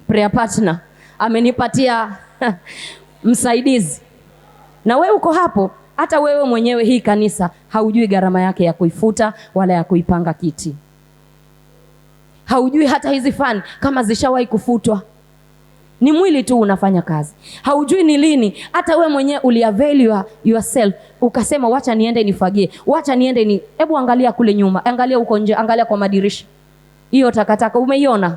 prayer partner, amenipatia msaidizi. Na wewe uko hapo, hata wewe mwenyewe hii kanisa haujui gharama yake ya kuifuta wala ya kuipanga kiti. Haujui hata hizi fani kama zishawahi kufutwa. Ni mwili tu unafanya kazi. Haujui ni lini hata wewe mwenyewe uliavail yourself ukasema wacha niende nifagie, wacha niende hebu angalia kule nyuma, angalia huko nje, angalia kwa madirisha. Hiyo takataka umeiona?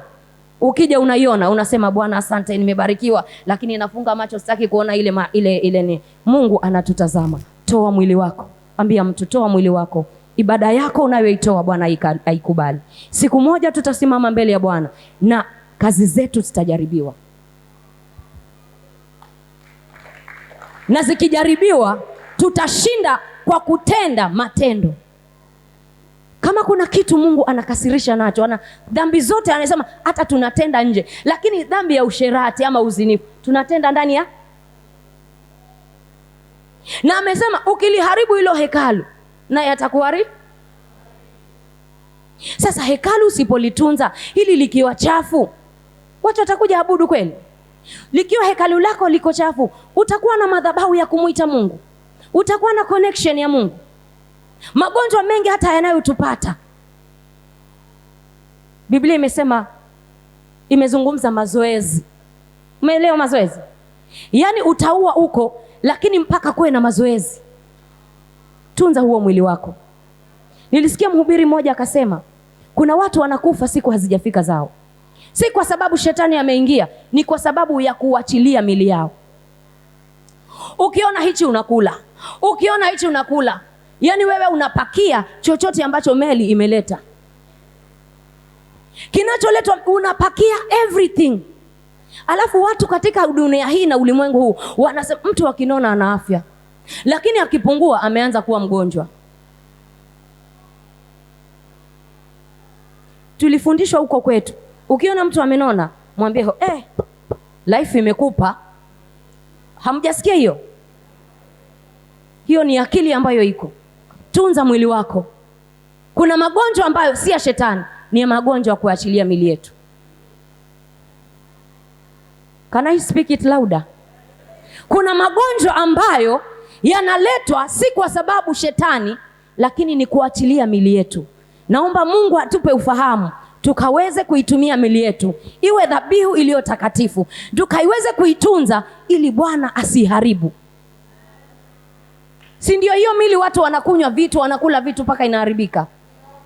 Ukija unaiona, unasema Bwana asante, nimebarikiwa, lakini nafunga macho, sitaki kuona ile ni. Mungu anatutazama. Toa mwili wako. Ambia mtu, toa mwili wako. Ibada yako unayoitoa Bwana haikubali. Siku moja tutasimama mbele ya Bwana na kazi zetu zitajaribiwa. Na zikijaribiwa tutashinda kwa kutenda matendo. Kama kuna kitu Mungu anakasirisha nacho, dhambi zote anasema hata tunatenda nje, lakini dhambi ya usherati ama uzinifu tunatenda ndani ya. Na amesema ukiliharibu hilo hekalu naye atakuharibu. Sasa hekalu usipolitunza, hili likiwa chafu, watu watakuja abudu kweli? Likiwa hekalu lako liko chafu, utakuwa na madhabahu ya kumuita Mungu? Utakuwa na connection ya Mungu? Magonjwa mengi hata yanayotupata, Biblia imesema, imezungumza mazoezi. Umeelewa mazoezi? Yaani utaua huko, lakini mpaka kuwe na mazoezi. Tunza huo mwili wako. Nilisikia mhubiri mmoja akasema, kuna watu wanakufa siku hazijafika zao. Si kwa sababu shetani ameingia, ni kwa sababu ya kuachilia mili yao. Ukiona hichi unakula, ukiona hichi unakula. Yaani wewe unapakia chochote ambacho meli imeleta. Kinacholetwa unapakia everything. Alafu watu katika dunia hii na ulimwengu huu wanasema mtu akinona ana afya, lakini akipungua ameanza kuwa mgonjwa. Tulifundishwa huko kwetu, ukiona mtu amenona mwambie life imekupa. Hamjasikia hiyo? Hiyo ni akili ambayo iko. Tunza mwili wako. Kuna magonjwa ambayo si ya shetani, ni ya magonjwa ya kuachilia mili yetu. Can I speak it louder? Kuna magonjwa ambayo yanaletwa si kwa sababu shetani, lakini ni kuachilia mili yetu. Naomba Mungu atupe ufahamu tukaweze kuitumia mili yetu iwe dhabihu iliyo takatifu, tukaiweze kuitunza ili Bwana asiharibu. Si ndio hiyo mili watu wanakunywa vitu, wanakula vitu mpaka inaharibika?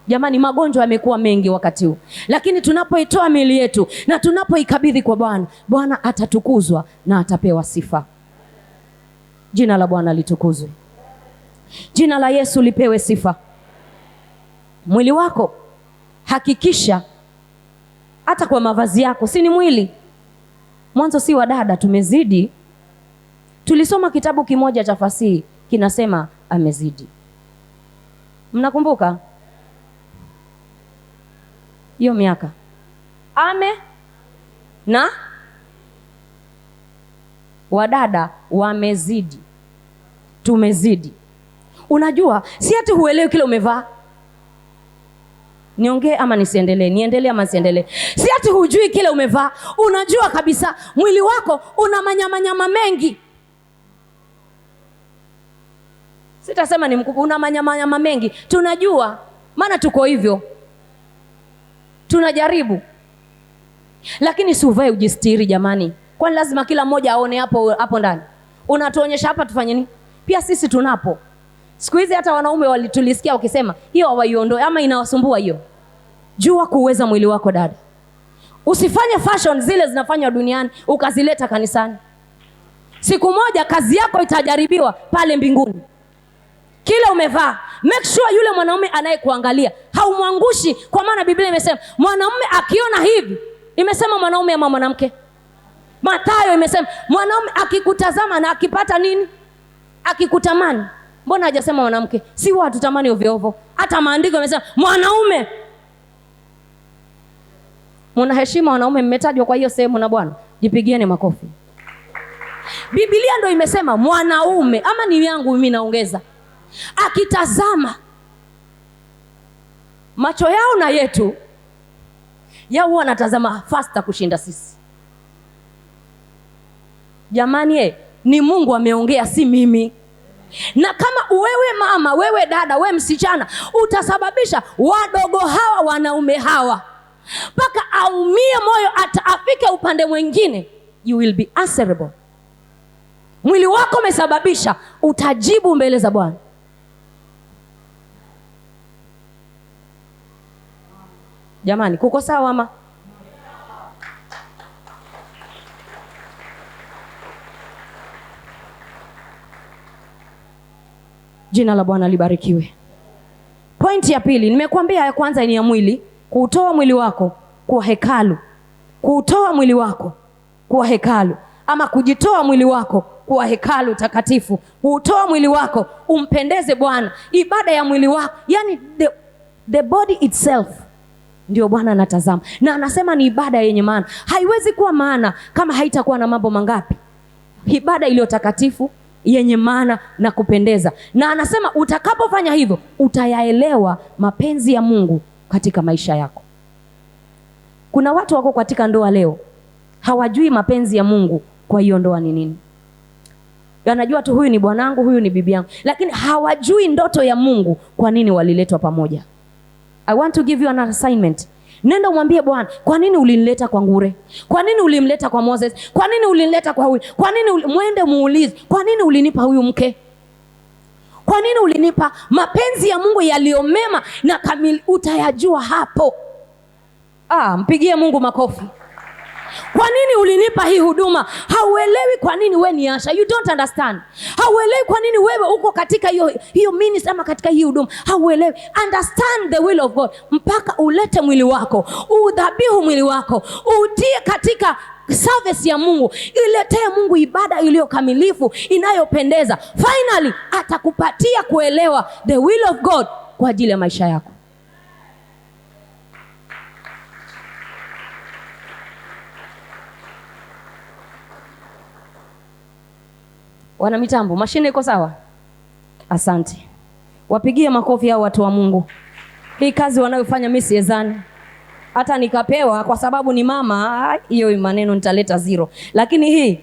Jamani, magonjwa yamekuwa mengi wakati huu. Lakini tunapoitoa mili yetu na tunapoikabidhi kwa Bwana, Bwana atatukuzwa na atapewa sifa. Jina la Bwana litukuzwe. Jina la Yesu lipewe sifa. Mwili wako hakikisha hata kwa mavazi yako, si ni mwili? Mwanzo si wa dada tumezidi. Tulisoma kitabu kimoja cha fasihi kinasema amezidi. Mnakumbuka? Hiyo miaka. Na wadada wamezidi. Tumezidi. Unajua, si ati huelewi kile umevaa. Niongee ama nisiendelee? Niendelee ama nisiendelee? Si ati hujui kile umevaa. Unajua kabisa mwili wako una manyama mengi. Sitasema ni mkubwa, una manyama mengi. Tunajua, maana tuko hivyo. Tunajaribu. Lakini si uvae ujistiri jamani. Kwani lazima kila mmoja aone hapo ndani? Unatuonyesha hapa tufanye nini? Pia sisi tunapo. Siku hizi hata wanaume walitulisikia wakisema hiyo hawaiondoe ama inawasumbua hiyo. Jua kuweza mwili wako dada. Usifanye fashion zile zinafanywa duniani ukazileta kanisani. Siku moja kazi yako itajaribiwa pale mbinguni. Kile umevaa, make sure yule mwanaume anayekuangalia haumwangushi, kwa maana Biblia imesema mwanaume akiona hivi, imesema mwanaume ama mwanamke? Mathayo imesema mwanaume akikutazama na akipata nini? Akikutamani. Mbona hajasema mwanamke? Si huwa tutamani ovyo ovyo. Hata maandiko yamesema mwanaume. Mnaheshima wanaume, mmetajwa kwa hiyo sehemu na Bwana. Jipigieni makofi. Biblia ndio imesema mwanaume, ama ni yangu mimi naongeza, akitazama. Macho yao na yetu yao wanatazama faster kushinda sisi. Jamani, ni Mungu ameongea, si mimi. Na kama wewe mama, wewe dada, wewe msichana, utasababisha wadogo hawa wanaume hawa mpaka aumie moyo afike upande mwingine, you will be answerable. Mwili wako umesababisha, utajibu mbele za Bwana. Jamani, kuko sawa ama? Jina la Bwana libarikiwe. Pointi ya pili, nimekuambia ya kwanza ni ya mwili, kuutoa mwili wako kuwa hekalu. Kuutoa mwili wako kuwa hekalu, ama kujitoa mwili wako kuwa hekalu takatifu. Kuutoa mwili wako umpendeze Bwana. Ibada ya mwili wako, yani the body itself, ndio Bwana anatazama. Na anasema ni ibada yenye maana. Haiwezi kuwa maana kama haitakuwa na mambo mangapi? Ibada iliyo takatifu, yenye maana na kupendeza. Na anasema utakapofanya hivyo utayaelewa mapenzi ya Mungu katika maisha yako. Kuna watu wako katika ndoa leo hawajui mapenzi ya Mungu kwa hiyo ndoa ni nini. Wanajua tu huyu ni bwanangu, huyu ni bibi yangu, lakini hawajui ndoto ya Mungu kwa nini waliletwa pamoja. I want to give you an assignment. Nenda umwambie Bwana, kwa nini ulinileta kwa Ngure? Kwa nini ulimleta kwa Moses? Kwa nini ulinileta kwa huyu? Kwa nini mwende muulize, kwa nini ulinipa huyu mke? Kwa nini ulinipa? Mapenzi ya Mungu yaliyo mema na kamili utayajua hapo. Mpigie Mungu makofi. Kwa nini ulinipa hii huduma? Hauelewi kwa nini wewe ni Asha. You don't understand. Hauelewi kwa nini wewe uko katika hiyo ministry ama katika hii huduma. Hauelewi. Understand the will of God. Mpaka ulete mwili wako, udhabihu mwili wako, utie katika service ya Mungu. Iletee Mungu ibada iliyo kamilifu, inayopendeza. Finally atakupatia kuelewa the will of God kwa ajili ya maisha yako. Wana mitambo, mashine iko sawa? Asante. Wapigie makofi hao watu wa Mungu. Hii kazi wanayofanya mimi siezani. Hata nikapewa kwa sababu ni mama, hiyo maneno nitaleta zero. Lakini hii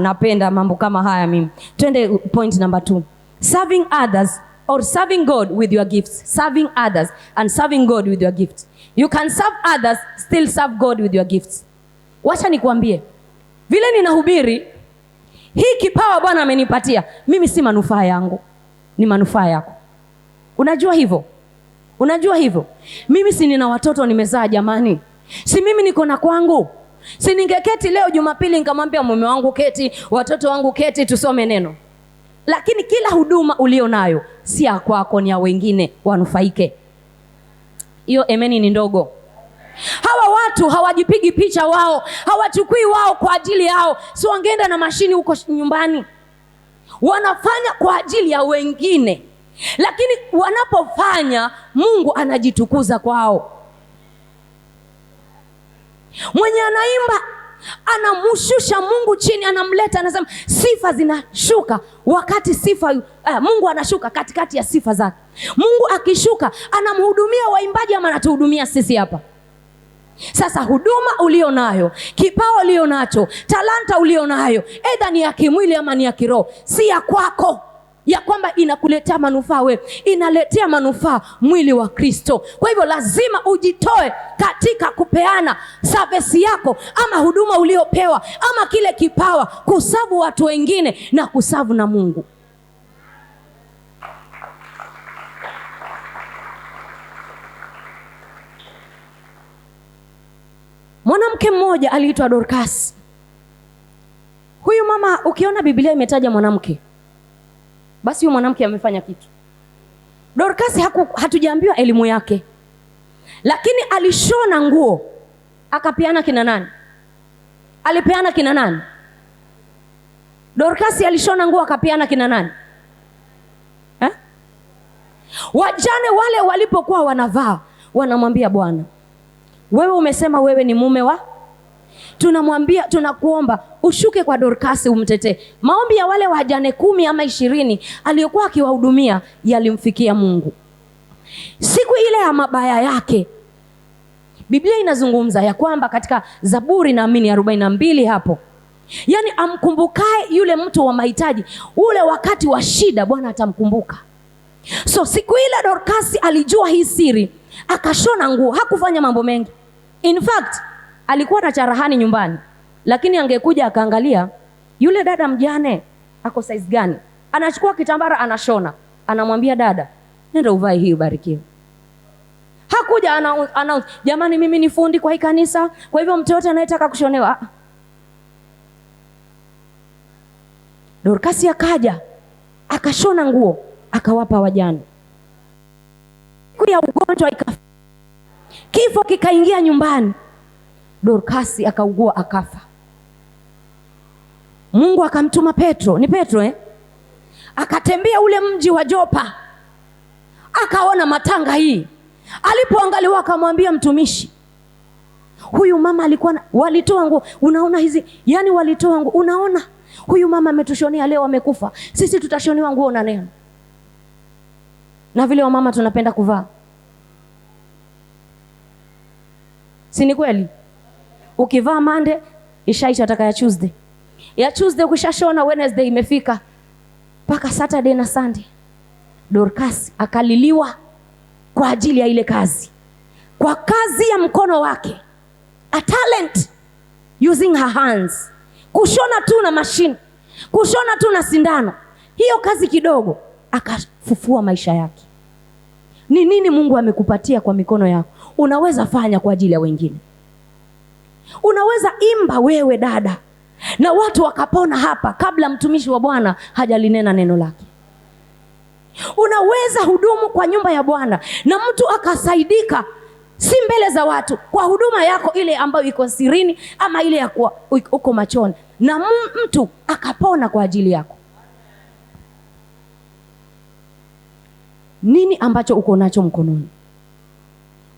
napenda mambo kama haya mimi. Twende point number 2. Serving others or serving God with your gifts. Serving others and serving God with your gifts. You can serve others, still serve God with your gifts. Wacha nikwambie, vile ninahubiri, hii kipawa Bwana amenipatia, mimi si manufaa yangu, ni manufaa yako. Unajua hivyo? Unajua hivyo? Mimi si nina watoto nimezaa jamani. Si mimi niko na kwangu. Si ningeketi leo Jumapili nikamwambia mume wangu keti, watoto wangu keti tusome neno. Lakini kila huduma ulio nayo si ya kwako, ni ya wengine wanufaike. Hiyo emeni ni ndogo. Hawa watu hawajipigi picha wao, hawachukui wao kwa ajili yao. Si wangeenda na mashini huko nyumbani. Wanafanya kwa ajili ya wengine. Lakini wanapofanya, Mungu anajitukuza kwao. Mwenye anaimba anamshusha Mungu chini, anamleta, anasema sifa zinashuka wakati Mungu anashuka katikati ya sifa zake. Mungu akishuka anamhudumia waimbaji ama anatuhudumia sisi hapa. Sasa huduma ulio nayo, kipawa ulio nacho, talanta ulio nayo, aidha ni ya kimwili ama ni ya kiroho, si ya kwako, ya kwamba inakuletea manufaa wewe, inaletea manufaa mwili wa Kristo. Kwa hivyo lazima ujitoe katika kupeana service yako ama huduma uliopewa ama kile kipawa, kusavu watu wengine na kusavu na Mungu. Mwanamke mmoja aliitwa Dorcas. Huyu mama, ukiona Biblia imetaja mwanamke, basi huyu mwanamke amefanya kitu. Dorcas hatujaambiwa elimu yake, lakini alishona nguo akapeana kina nani? Alipeana kina nani? Dorcas alishona nguo akapeana kina nani? Wajane wale walipokuwa wanavaa, wanamwambia Bwana, wewe umesema wewe ni mume wa, tunakuomba ushuke kwa Dorcas umtetee. Maombi ya wale wajane 10 ama 20 aliyokuwa akiwahudumia yalimfikia Mungu. Siku ile ya mabaya yake, Biblia inazungumza ya kwamba katika Zaburi naamini 42 hapo, yani amkumbukae yule mtu wa mahitaji, ule wakati wa shida Bwana atamkumbuka. So siku ile Dorcas alijua hii siri, akashona nguo. Hakufanya mambo mengi. In fact, alikuwa na charahani nyumbani, lakini angekuja akaangalia yule dada mjane ako size gani, anachukua kitambara anashona, anamwambia dada, nenda uvae hii ubarikiwe. Hakuja ana jamani, mimi ni fundi kwa hii kanisa, kwa hivyo mtu yote anayetaka kushonewa. Dorcas akaja akashona nguo akawapa wajane. Siku ya ugonjwa kifo kikaingia nyumbani, Dorkasi akaugua akafa. Mungu akamtuma Petro, ni Petro akatembea ule mji wa Jopa, akaona matanga hii. Alipoangaliwa akamwambia mtumishi, huyu mama alikuwa walitoa nguo, unaona hizi, yani walitoa nguo, unaona huyu mama ametushonea leo amekufa, sisi tutashonewa nguo na neno. Na vile wamama tunapenda kuvaa, si ni kweli? Ukivaa Monday ishaisha, taka ya Tuesday. Ya Tuesday ukishashona, Wednesday imefika, mpaka Saturday na Sunday. Dorcas akaliliwa kwa ajili ya ile kazi, kwa kazi ya mkono wake, a talent using her hands, kushona tu na mashine, kushona tu na sindano, hiyo kazi kidogo, akafufua maisha yake. Ni nini Mungu amekupatia kwa mikono yako? Unaweza fanya kwa ajili ya wengine. Unaweza imba wewe dada, na watu wakapona hapa kabla mtumishi wa Bwana hajalinena neno lake. Unaweza hudumu kwa nyumba ya Bwana na mtu akasaidika, si mbele za watu, kwa huduma yako ile ambayo iko sirini ama ile ya uko machoni, na mtu akapona kwa ajili yako. Nini ambacho uko nacho mkononi?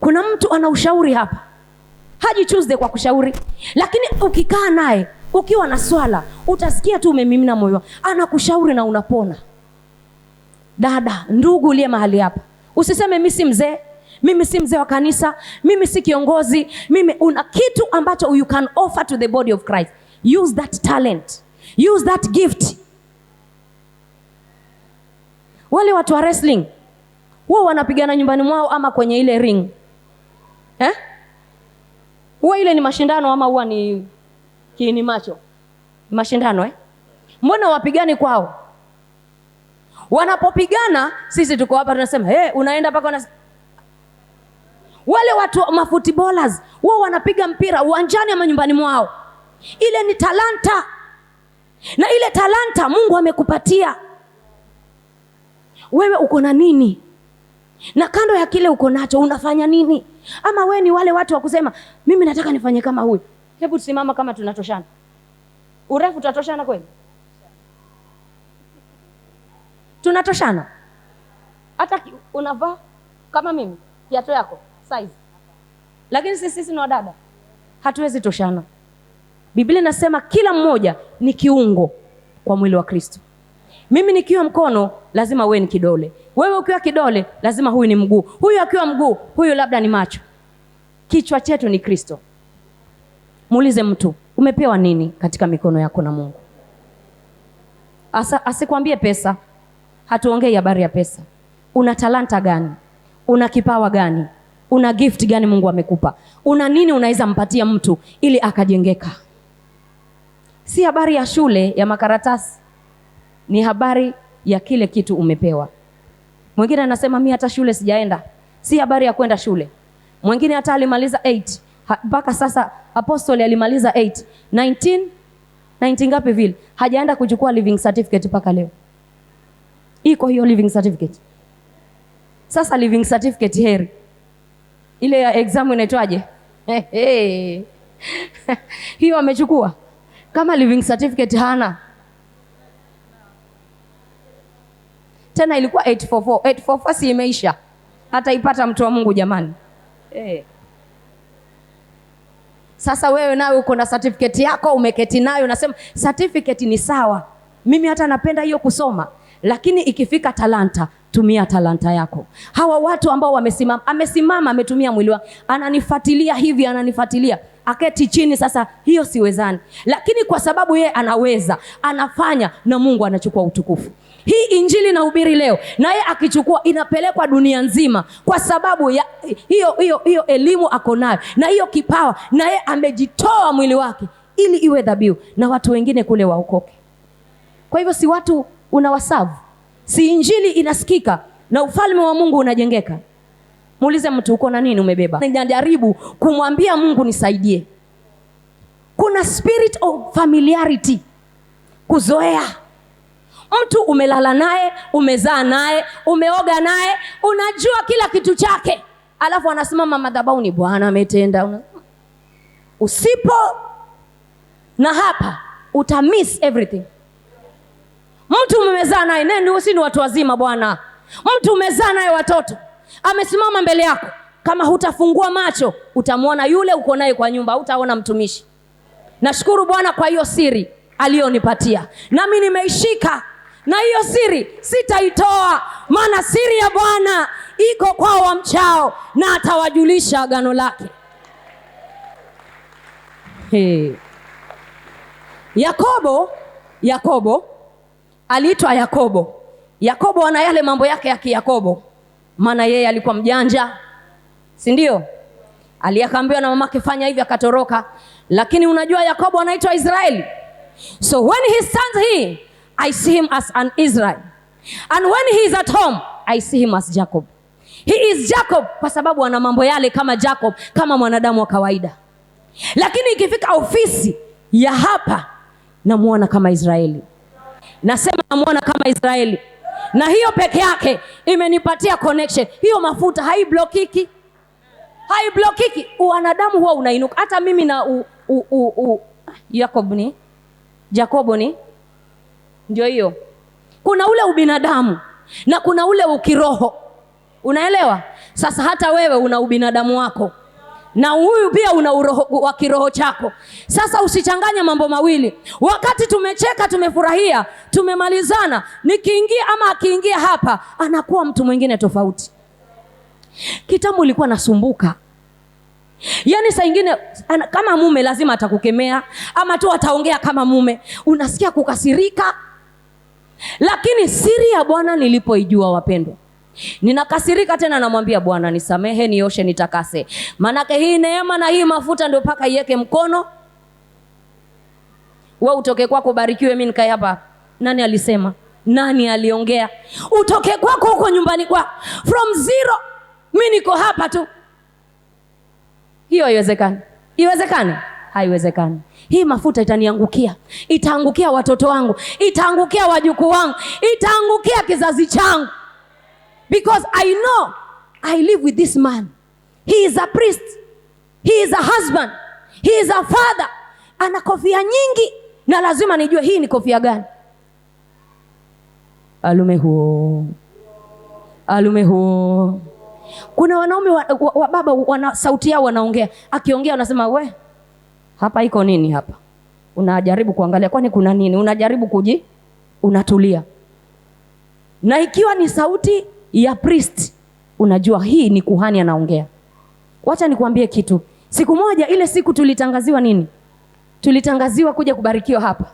Kuna mtu ana ushauri hapa, haji Tuesday kwa kushauri, lakini ukikaa naye ukiwa na swala, utasikia tu umemimina moyo, anakushauri na unapona. Dada, ndugu uliye mahali hapa, usiseme mimi si mzee, mimi si mzee wa kanisa, mimi si kiongozi, mimi. Una kitu ambacho you can offer to the body of Christ. Use that talent, use that gift. Wale watu wa wrestling wao wanapigana nyumbani mwao ama kwenye ile ring, huwa ile ni mashindano ama huwa ni kiini macho? Mashindano Mbona wapigani kwao? Wanapopigana sisi tuko hapa tunasema unaenda paka wale watu mafootballers wao wanapiga mpira uwanjani ama nyumbani mwao. Ile ni talanta, na ile talanta Mungu amekupatia wewe. Uko na nini? Na kando ya kile uko nacho unafanya nini? Ama wewe ni wale watu wa kusema mimi nataka nifanye kama huyu? Hebu tusimama kama tunatoshana. Urefu tutatoshana kweli? Tunatoshana? Hata unavaa kama mimi, kiatu yako size. Lakini sisi ni wadada, hatuwezi toshana. Biblia inasema kila mmoja ni kiungo kwa mwili wa Kristo. Mimi nikiwa mkono, lazima wewe ni kidole. Wewe ukiwa kidole, lazima huyu ni mguu. Huyu akiwa mguu, huyu labda ni macho. Kichwa chetu ni Kristo. Muulize mtu, umepewa nini katika mikono yako na Mungu? Asikwambie pesa. Hatuongei habari ya pesa. Una talanta gani? Una kipawa gani? Una gift gani Mungu amekupa? Una nini unaweza mpatia mtu ili akajengeka? Si habari ya shule ya makaratasi, ni habari ya kile kitu umepewa. Mwingine anasema mimi hata shule sijaenda. Si habari ya kwenda shule. Mwingine hata alimaliza 8 mpaka sasa. Apostle alimaliza 8 19 ngapi vile, hajaenda kuchukua living certificate mpaka leo. Iko hiyo living certificate. Sasa living certificate heri ile ya exam inaitwaje? Hiyo amechukua. Kama living certificate hana, tena ilikuwa 844 si imeisha, hata ipata mtu wa Mungu jamani. Sasa wewe nawe uko na certificate yako, umeketi nayo, unasema certificate ni sawa, mimi hata napenda hiyo kusoma. Lakini ikifika talanta, tumia talanta yako. Hawa watu ambao amesimama ametumia mwili wake, ananifuatilia hivi, ananifuatilia, aketi chini, sasa hiyo siwezani. Lakini kwa sababu yeye anaweza, anafanya, na Mungu anachukua utukufu. Hii injili na hubiri leo, na yeye akichukua inapelekwa dunia nzima, kwa sababu ya hiyo elimu ako nayo na hiyo kipawa, na yeye amejitoa mwili wake ili iwe dhabihu na watu wengine kule waokoke. Kwa hivyo si watu unawasavu, si injili inasikika na ufalme wa Mungu unajengeka. Muulize mtu, uko na nini umebeba? Ninajaribu kumwambia Mungu nisaidie. Kuna spirit of familiarity, kuzoea. Mtu umelala naye, umezaa naye, umeoga naye, unajua kila kitu chake, alafu anasimama madhabahuni, Bwana ametenda. Usipo na hapa utamiss everything. Mtu umezaa naye, nani si ni watu wazima bwana. Mtu umezaa naye watoto, amesimama mbele yako, kama hutafungua macho utamwona yule uko naye kwa nyumba, hutaona mtumishi. Nashukuru Bwana kwa hiyo siri aliyonipatia, nami nimeishika, na hiyo siri sitaitoa, maana siri ya Bwana iko kwa wamchao, na atawajulisha agano lake. Yakobo aliitwa Yakobo. Yakobo ana yale mambo yake ya Kiyakobo, maana yeye alikuwa mjanja, si ndio? Aliyekambiwa na mamake fanya hivi akatoroka. Lakini unajua Yakobo anaitwa Israeli. So when he stands here, I see him as an Israel. And when he is at home, I see him as Jacob. He is Jacob kwa sababu ana mambo yale kama Jacob, kama mwanadamu wa kawaida. Lakini ikifika ofisi ya hapa, namuona kama Israeli. Nasema namuona kama Israeli. Na hiyo peke yake imenipatia connection. Hiyo mafuta haiblokiki. Haiblokiki. Wanadamu huwa unainuka. Hata mimi na Jacobo ni ndio hiyo. Kuna ule ubinadamu na kuna ule ukiroho. Unaelewa? Sasa hata wewe una ubinadamu wako, na huyu pia una uroho wa kiroho chako. Sasa usichanganye mambo mawili. Wakati tumecheka, tumefurahia, tumemalizana, nikiingia ama akiingia hapa anakuwa mtu mwingine tofauti. Kitambo ulikuwa nasumbuka. Yaani saa nyingine kama mume lazima atakukemea ama tu ataongea kama mume, unasikia kukasirika. Lakini siri ya Bwana nilipoijua, wapendwa, ninakasirika tena namwambia Bwana nisamehe, nioshe, nitakase. Manake hii neema na hii mafuta ndio paka iweke mkono. Wewe utoke kwako barikiwe, mimi nikae hapa. Nani alisema? Nani aliongea? Utoke kwako huko nyumbani kwa from zero, mimi niko hapa tu. Hiyo haiwezekani. Iwezekane? Haiwezekani. Hii mafuta itaniangukia, itaangukia watoto wangu, itaangukia wajukuu wangu, itaangukia kizazi changu. Because I know I live with this man. He is a priest. He is a husband. He is a father. Ana kofia nyingi na lazima nijue hii ni kofia gani. Alume huo. Kuna wanaume wa baba wana sauti yao wanaongea. Akiongea unasema we, hapa iko nini hapa? Unajaribu kuangalia kwani kuna nini? Unajaribu unatulia. Na ikiwa ni sauti ya priest, unajua hii ni kuhani anaongea. Wacha nikuambie kitu. Siku moja, ile siku tulitangaziwa nini? Tulitangaziwa kuja kubarikiwa hapa.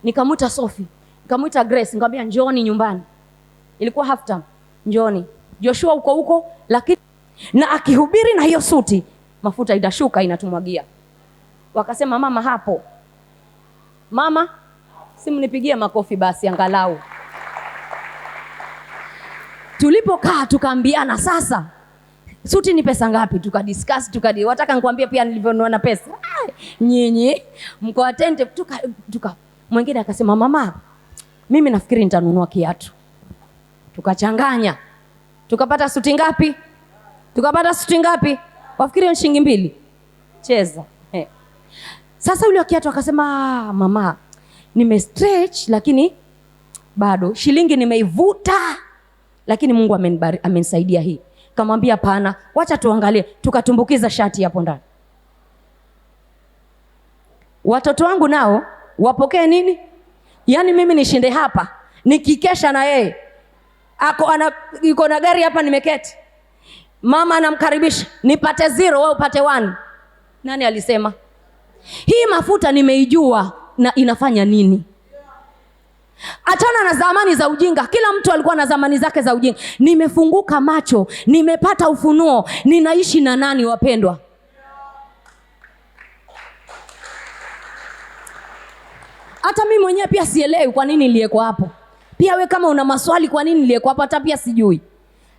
Nikamuita Sophie, nikamuita Grace, nikamwambia njooni nyumbani. Ilikuwa half time. Njooni. Joshua huko lakini na akihubiri na hiyo suti, mafuta itashuka inatumwagia. Wakasema mama hapo. Mama, simnipigie makofi basi angalau. Tulipokaa tukaambiana sasa suti ni pesa ngapi, tukadiscuss, wataka nikwambie pia nilivyonunua na pesa. Nyinyi mko attentive. Mwingine akasema mama, mimi nafikiri nitanunua kiatu. Tukachanganya. Tukapata suti ngapi? Wafikiri ni shilingi 2. Cheza. Sasa yule kiatu akasema mama, nimestretch lakini bado shilingi nimeivuta, lakini Mungu amenisaidia hii. Kamwambia pana, wacha tuangalie. Tukatumbukiza shati hapo ndani. Watoto wangu nao wapokee nini? Yaani mimi nishinde hapa nikikesha na yeye. Yuko na gari hapa nimeketi. Mama anamkaribisha, nipate 0 wewe upate 1. Nani alisema? Hii mafuta nimeijua na inafanya nini? Achana na zamani za ujinga. Kila mtu alikuwa na zamani zake za ujinga. Nimefunguka macho, nimepata ufunuo, ninaishi na nani wapendwa? Hata mimi mwenyewe pia sielewi kwa nini niliyeko hapo. Pia we kama una maswali kwa nini niliyeko hapo, hata pia sijui.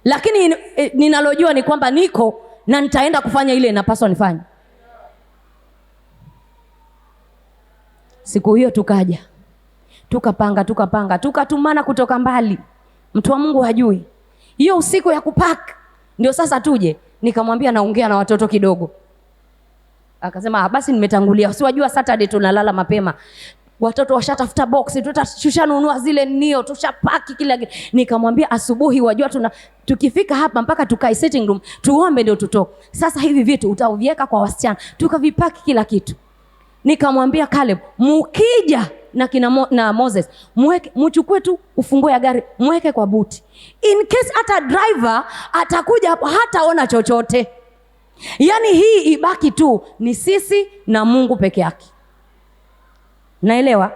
Lakini ninalojua ni kwamba niko na nitaenda kufanya ile inapaswa nifanye. Siku hiyo tukatumana kutoka mbali, mtu wa Mungu hajui. Hiyo usiku ya kupack ndio sasa tuje, nikamwambia naongea na watoto kidogo. Akasema basi nimetangulia, usiwajua Saturday tunalala mapema, watoto washatafuta box, tutashanunua zile nio, tushapaki kila kitu. Nikamwambia asubuhi, wajua tukifika hapa mpaka tukae sitting room tuombe ndio tutoke. Sasa hivi vitu utaviweka kwa wasichana, tukavipaki kila kitu. Nikamwambia Caleb, mukija na Moses, mchukue tu ufunguo ya gari, mweke kwa buti. In case hata driver atakuja hapo hataona chochote. Yaani hii ibaki tu ni sisi na Mungu peke yake. Naelewa?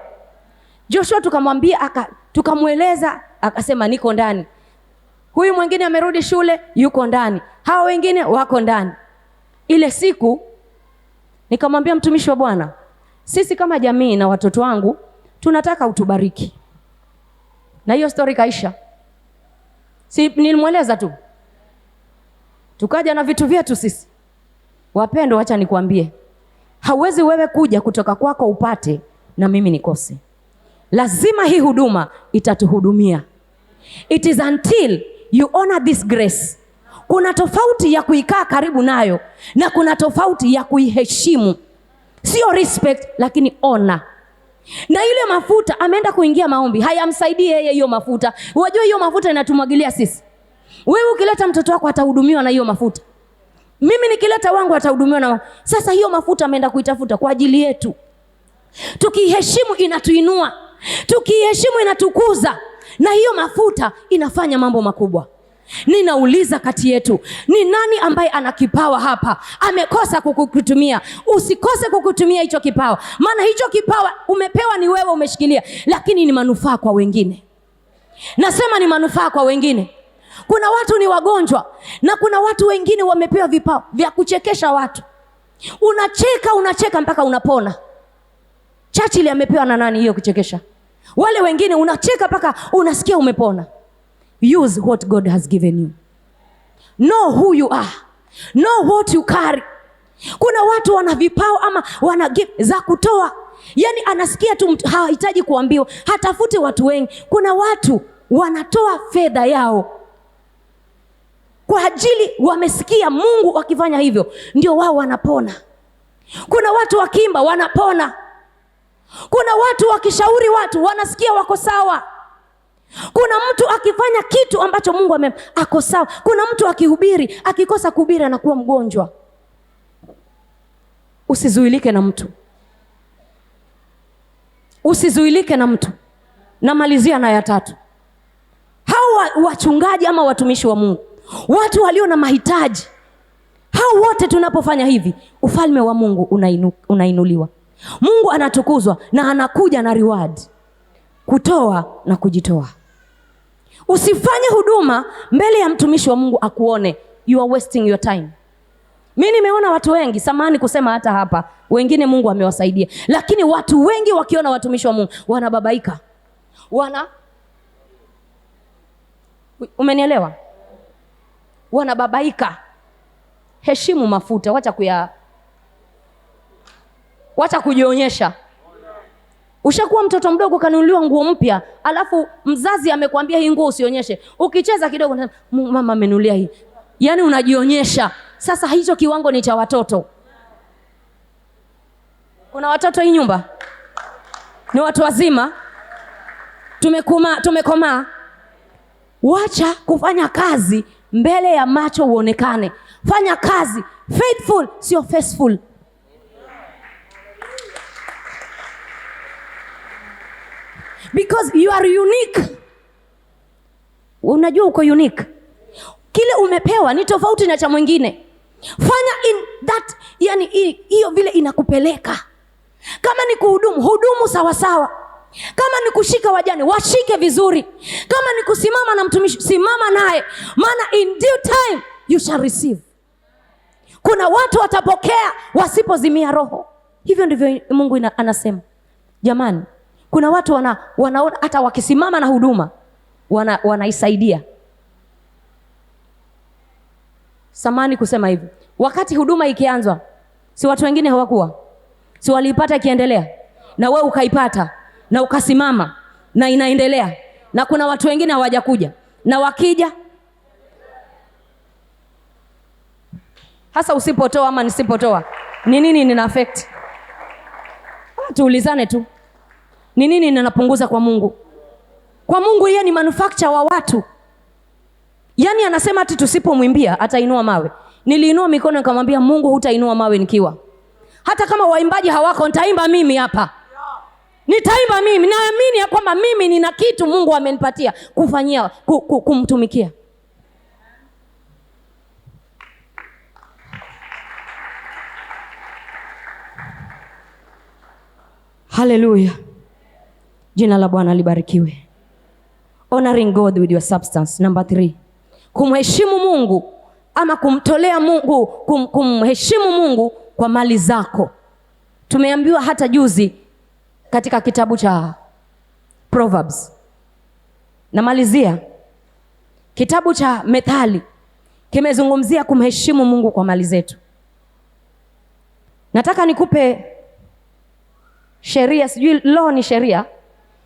Joshua tukamwambia, tukamweleza, akasema niko ndani. Huyu mwingine amerudi shule, yuko ndani. Hao wengine wako ndani. Ile siku nikamwambia mtumishi wa Bwana, sisi kama jamii na watoto wangu tunataka utubariki. Na hiyo story kaisha. Si nilimweleza tu. Tukaja na vitu vyetu sisi. Wapendo, acha nikwambie, hauwezi wewe kuja kutoka kwako upate na mimi nikose. Lazima hii huduma itatuhudumia. It is until you honor this grace. Kuna tofauti ya kuikaa karibu nayo na kuna tofauti ya kuiheshimu. Sio respect, lakini honor. Na ile mafuta ameenda kuingia maombi, hayamsaidii yeye hiyo mafuta. Unajua hiyo mafuta inatumwagilia sisi. Wewe ukileta mtoto wako atahudumiwa na hiyo mafuta. Mimi nikileta wangu atahudumiwa na. Sasa hiyo mafuta ameenda kuitafuta kwa ajili yetu. Tukiheshimu inatuinua. Tukiheshimu inatukuza. Na hiyo mafuta inafanya mambo makubwa. Ninauliza kati yetu, ni nani ambaye ana kipawa hapa amekosa kukutumia? Usikose kukutumia hicho kipawa. Maana hicho kipawa umepewa ni wewe umeshikilia, lakini ni manufaa kwa wengine. Nasema ni manufaa kwa wengine. Kuna watu ni wagonjwa na kuna watu wengine wamepewa vipawa vya kuchekesha watu. Unacheka mpaka unapona. Churchill amepewa na nani hiyo kuchekesha? Wale wengine unacheka mpaka unasikia umepona. Use what God has given you. Know who you are. Know what you carry. Kuna watu wana vipawa ama wana gift za kutoa. Yaani anasikia tu, hahitaji kuambiwa, hatafuti watu wengi. Kuna watu wanatoa fedha yao kwa ajili wamesikia Mungu wakifanya hivyo ndio wao wanapona. Kuna watu wakiimba wanapona. Kuna watu wakishauri watu wanasikia wako sawa. Kuna mtu akifanya kitu ambacho Mungu ako sawa. Kuna mtu akihubiri, akikosa kuhubiri anakuwa mgonjwa. Usizuilike na mtu. Usizuilike na mtu. Namalizia na ya tatu. Hao wachungaji ama watumishi wa Mungu, watu walio na mahitaji, hao wote tunapofanya hivi, ufalme wa Mungu unainuliwa. Mungu anatukuzwa na anakuja na reward. Kutoa na kujitoa. Usifanye huduma mbele ya mtumishi wa Mungu akuone. You are wasting your time. Mimi nimeona watu wengi, samahani kusema hata hapa, wengine Mungu amewasaidia, lakini watu wengi wakiona watumishi wa Mungu wanababaika. Umenielewa? Wanababaika. Heshimu mafuta, wacha kujionyesha. Ushakuwa mtoto mdogo kanunuliwa nguo mpya, alafu mzazi amekwambia hii nguo usionyeshe. Ukicheza kidogo, mama amenunulia hii. Yaani unajionyesha. Sasa hicho kiwango ni cha watoto. Kuna watoto hii nyumba? Ni watu wazima? Tumekomaa. Wacha kufanya kazi mbele ya macho uonekane. Fanya kazi faithful, sio faceful. Because you are unique. Unajua uko unique. Kile umepewa ni tofauti na cha mwingine. Fanya in that, yani hiyo vile inakupeleka. Kama ni hudumu sawa sawa. Kama ni kushika wajane, washike vizuri. Kama ni kusimama na mtumishi, simama naye. Maana in due time you shall receive. Kuna watu watapokea wasipozimia roho. Hivyo ndivyo Mungu anasema. Jamani, kuna watu wanaona hata wakisimama na huduma wanaisaidia. Samani kusema hivi, wakati huduma ikianzwa, si watu wengine hawakuwa? Si waliipata ikiendelea? Na wewe ukaipata na ukasimama. na inaendelea, na kuna watu wengine hawajakuja, na wakija hasa usipotoa ama nisipotoa, ni nini nina affect? Tuulizane tu, ni nini ninapunguza kwa Mungu? Kwa Mungu yeye ni manufacturer wa watu. Yaani anasema ati tusipomwimbia atainua mawe. Niliinua mikono nikamwambia Mungu, hutainua mawe nikiwa. Hata kama waimbaji hawako, nitaimba mimi hapa. Nitaimba mimi. Naamini ya kwamba mimi nina kitu Mungu amenipatia kufanyia kumtumikia. Hallelujah. Jina la Bwana libarikiwe. Honoring God with your substance. Number 3. Kumheshimu Mungu ama kumtolea Mungu, kumheshimu Mungu kwa mali zako. Tumeambiwa hata juzi katika kitabu cha Proverbs. Namalizia. Kitabu cha Methali kimezungumzia kumheshimu Mungu kwa mali zetu. Nataka nikupe sheria, sijui law ni sheria.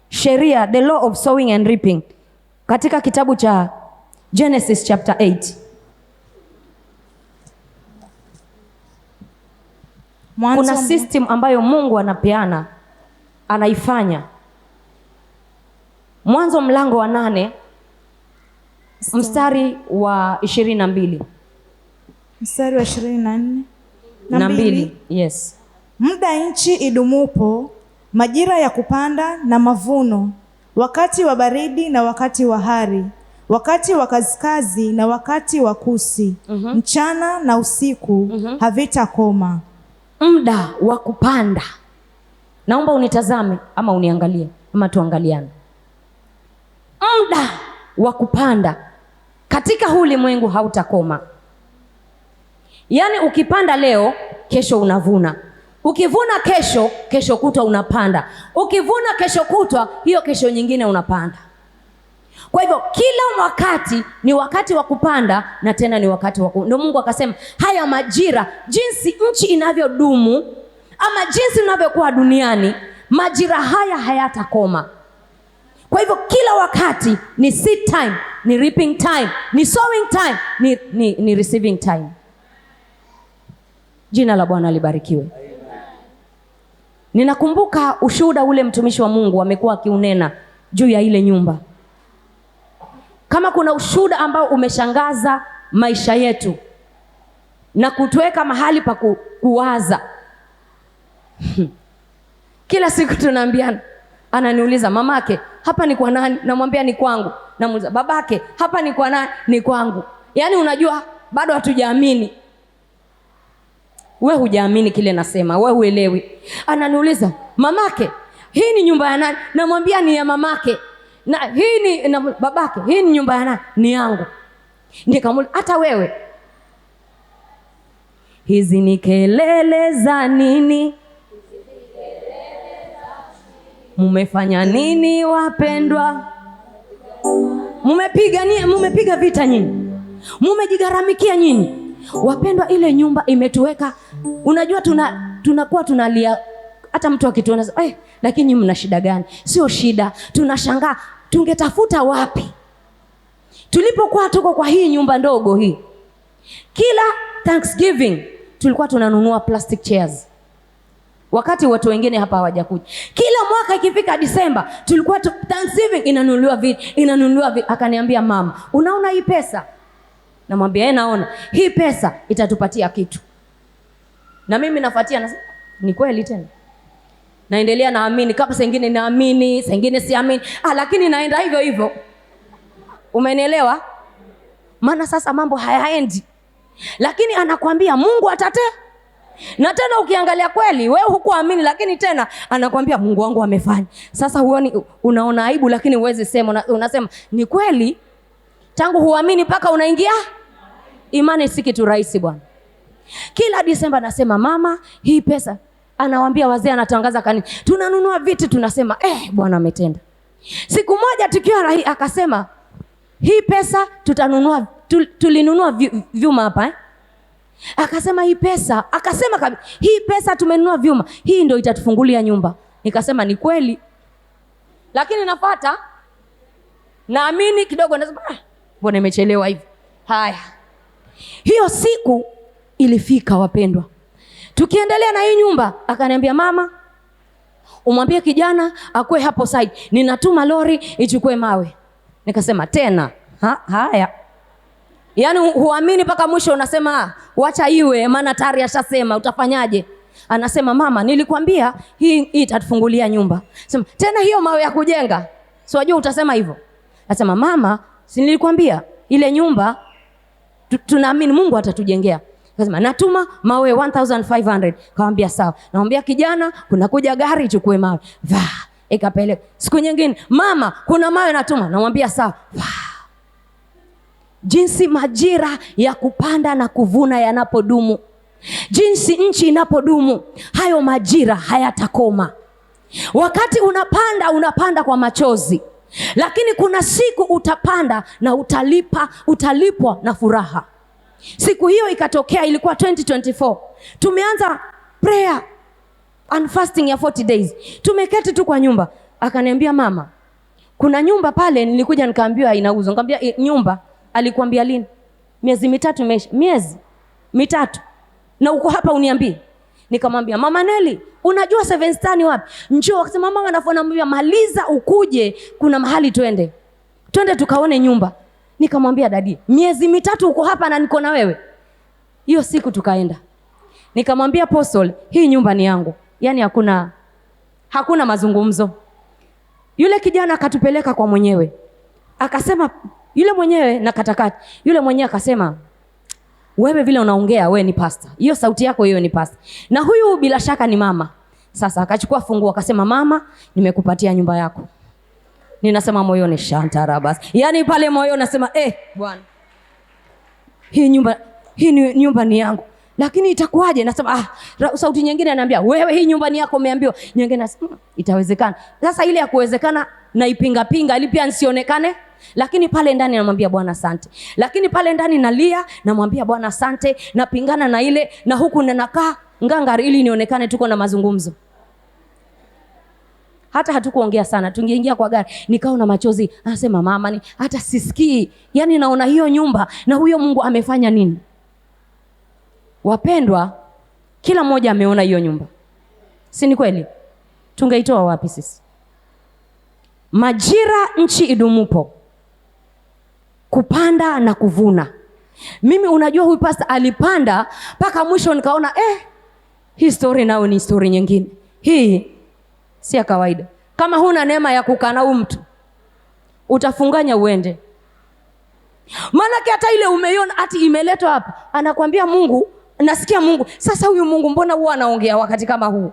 Sheria, the law of sowing and reaping. Katika kitabu cha Genesis chapter 8. Kuna system ambayo Mungu anapeana, anaifanya. Mwanzo mlango wa 8 mstari wa 22. Mstari wa 24 na 2. Yes. Muda nchi idumupo, majira ya kupanda na mavuno, wakati wa baridi na wakati wa hari, wakati wa kaskazi na wakati wa kusi, mchana na usiku, havitakoma. Muda wa kupanda. Naomba unitazame ama uniangalie ama tuangaliane. Muda wa kupanda katika huu ulimwengu hautakoma. Yaani ukipanda leo, kesho unavuna. Ukivuna kesho kutwa unapanda. Ukivuna kesho kutwa, hiyo kesho nyingine unapanda. Kwa hivyo kila wakati ni wakati wa kupanda na tena ni wakati wa ndio Mungu akasema haya majira, jinsi nchi inavyodumu ama jinsi unavyokuwa duniani, majira haya hayatakoma. Kwa hivyo kila wakati ni seed time, ni reaping time, ni sowing time, ni receiving time. Jina la Bwana libarikiwe. Ninakumbuka ushuhuda ule mtumishi wa Mungu amekuwa akiunena juu ya ile nyumba. Kama kuna ushuhuda ambao umeshangaza maisha yetu na kutuweka mahali pa kuwaza. Kila siku tunaambiana, ananiuliza mamake, hapa ni kwa nani? Namwambia ni kwangu. Namuuliza babake, hapa ni kwa nani? Ni kwangu. Yaani unajua bado hatujaamini. Wewe hujaamini kile nasema, wewe huelewi. Ananiuliza, mamake, hii ni nyumba ya nani? Namwambia ni ya mamake. Na hii ni na babake, hii ni nyumba ya nani? Ni yangu. Nikamuuliza, hata wewe? Hizi ni kelele za nini? Mumefanya nini wapendwa? Mumepiga vita nyinyi. Mumejigaramikia nyinyi. Wapendwa, ile nyumba imetuweka, unajua tunakuwa tunalia, hata mtu akituona lakini mna shida gani? Sio shida, tunashangaa tungetafuta wapi tulipokuwa tuko kwa hii nyumba ndogo hii. Kila Thanksgiving tulikuwa tunanunua plastic chairs, wakati watu wengine hapa hawajakuja. Kila mwaka ikifika Disemba tulikuwa Thanksgiving inanunuliwa vitu. Akaniambia, mama, unaona hii pesa? Namwambia naona. Hii pesa itatupatia kitu. Na mimi nafuatia ni kweli tena. Naendelea naamini, kama sengine naamini, sengine siamini. Lakini naenda hivyo hivyo. Umenielewa? Maana sasa mambo hayaendi. Lakini anakuambia Mungu atate. Na tena ukiangalia kweli, wewe hukuamini, lakini tena anakuambia Mungu wangu amefanya. Sasa huoni, unaona aibu, lakini uweze sema, unasema ni kweli. Tangu huamini mpaka unaingia imani, si kitu rahisi bwana. Kila Disemba nasema, mama, hii pesa, anawaambia wazee, anatangaza kanisa, tunanunua vitu, tunasema Bwana ametenda. Siku moja tukiwa rahi akasema, hii pesa tutanunua, tulinunua vyuma hapa Akasema hii pesa, akasema hii pesa tumenunua vyuma, hii ndio itatufungulia nyumba. Nikasema ni kweli. lakini nafuata, naamini kidogo, nasema mbona imechelewa hivi. Haya, hiyo siku ilifika wapendwa, tukiendelea na hii nyumba, akaniambia mama, umwambie kijana akue hapo side, ninatuma lori ichukue mawe. Nikasema tena haya, yaani huamini mpaka mwisho, unasema wacha iwe, maana tayari ashasema, utafanyaje? Anasema mama, nilikwambia hii itatufungulia nyumba. Sema tena hiyo mawe ya kujenga, si wajua utasema hivyo. Anasema mama, si nilikwambia ile nyumba tunaamini Mungu atatujengea. Akasema natuma mawe 1500. Kaambia sawa. Naambia kijana kuna kuja gari ichukue mawe. Ikapeleka. Siku nyingine, mama kuna mawe natuma. Namwambia sawa. Jinsi majira ya kupanda na kuvuna yanapodumu, jinsi nchi inapodumu, hayo majira hayatakoma. Wakati unapanda kwa machozi, lakini kuna siku utapanda na utalipwa na furaha. Siku hiyo ikatokea, ilikuwa 2024. Tumeanza prayer and fasting ya 40 days. Tumeketi tu kwa nyumba. Akaniambia mama, kuna nyumba pale nilikuja nikaambiwa inauzwa. Nikamwambia nyumba alikwambia lini? Miezi 3 imeisha. Miezi 3. Na uko hapa uniambie. Nikamwambia mama Neli, unajua 7 Star ni wapi? Njoo. Akasema mama anafuana, maliza ukuje, kuna mahali twende tukaone nyumba. Nikamwambia dadi, miezi 3 uko hapa na niko na wewe? Hiyo siku tukaenda. Nikamwambia Apostle, hii nyumba ni yangu. Yaani hakuna mazungumzo. Yule kijana akatupeleka kwa mwenyewe. Akasema yule mwenyewe na katakati. Yule mwenyewe akasema, wewe vile unaongea wewe ni pastor. Hiyo sauti yako hiyo ni pastor. Na huyu bila shaka ni mama. Sasa akachukua funguo akasema, mama, nimekupatia nyumba yako. Ninasema moyoni shantarabas. Yaani pale moyo nasema Bwana, hii nyumba ni yangu. Lakini itakuwaje? Nasema sauti nyingine ananiambia, wewe hii nyumba ni yako umeambiwa. Nyingine nasema itawezekana. Sasa ile ya kuwezekana naipinga ili pia nisionekane. Lakini pale ndani namwambia Bwana asante. Lakini pale ndani nalia, namwambia Bwana asante, napingana na ile, na huku ninakaa ngangari ili nionekane tuko na mazungumzo. Hata hatukuongea sana. Tungeingia kwa gari, nikao na machozi. Anasema mama, hata sisikii. Yaani naona hiyo nyumba na huyo Mungu amefanya nini? Wapendwa, kila mmoja ameona hiyo nyumba. Si ni kweli? Tungeitoa wapi sisi? Majira nchi idumupo, kupanda na kuvuna. Mimi unajua huyu pastor alipanda mpaka mwisho nikaona hii story nao ni story nyingine. Hii si ya kawaida. Kama huna neema ya kukana mtu, utafunganya uende. Maana hata ile umeiona ati imeletwa hapa, anakuambia Mungu, nasikia Mungu. Sasa huyu Mungu mbona huwa anaongea wakati kama huu?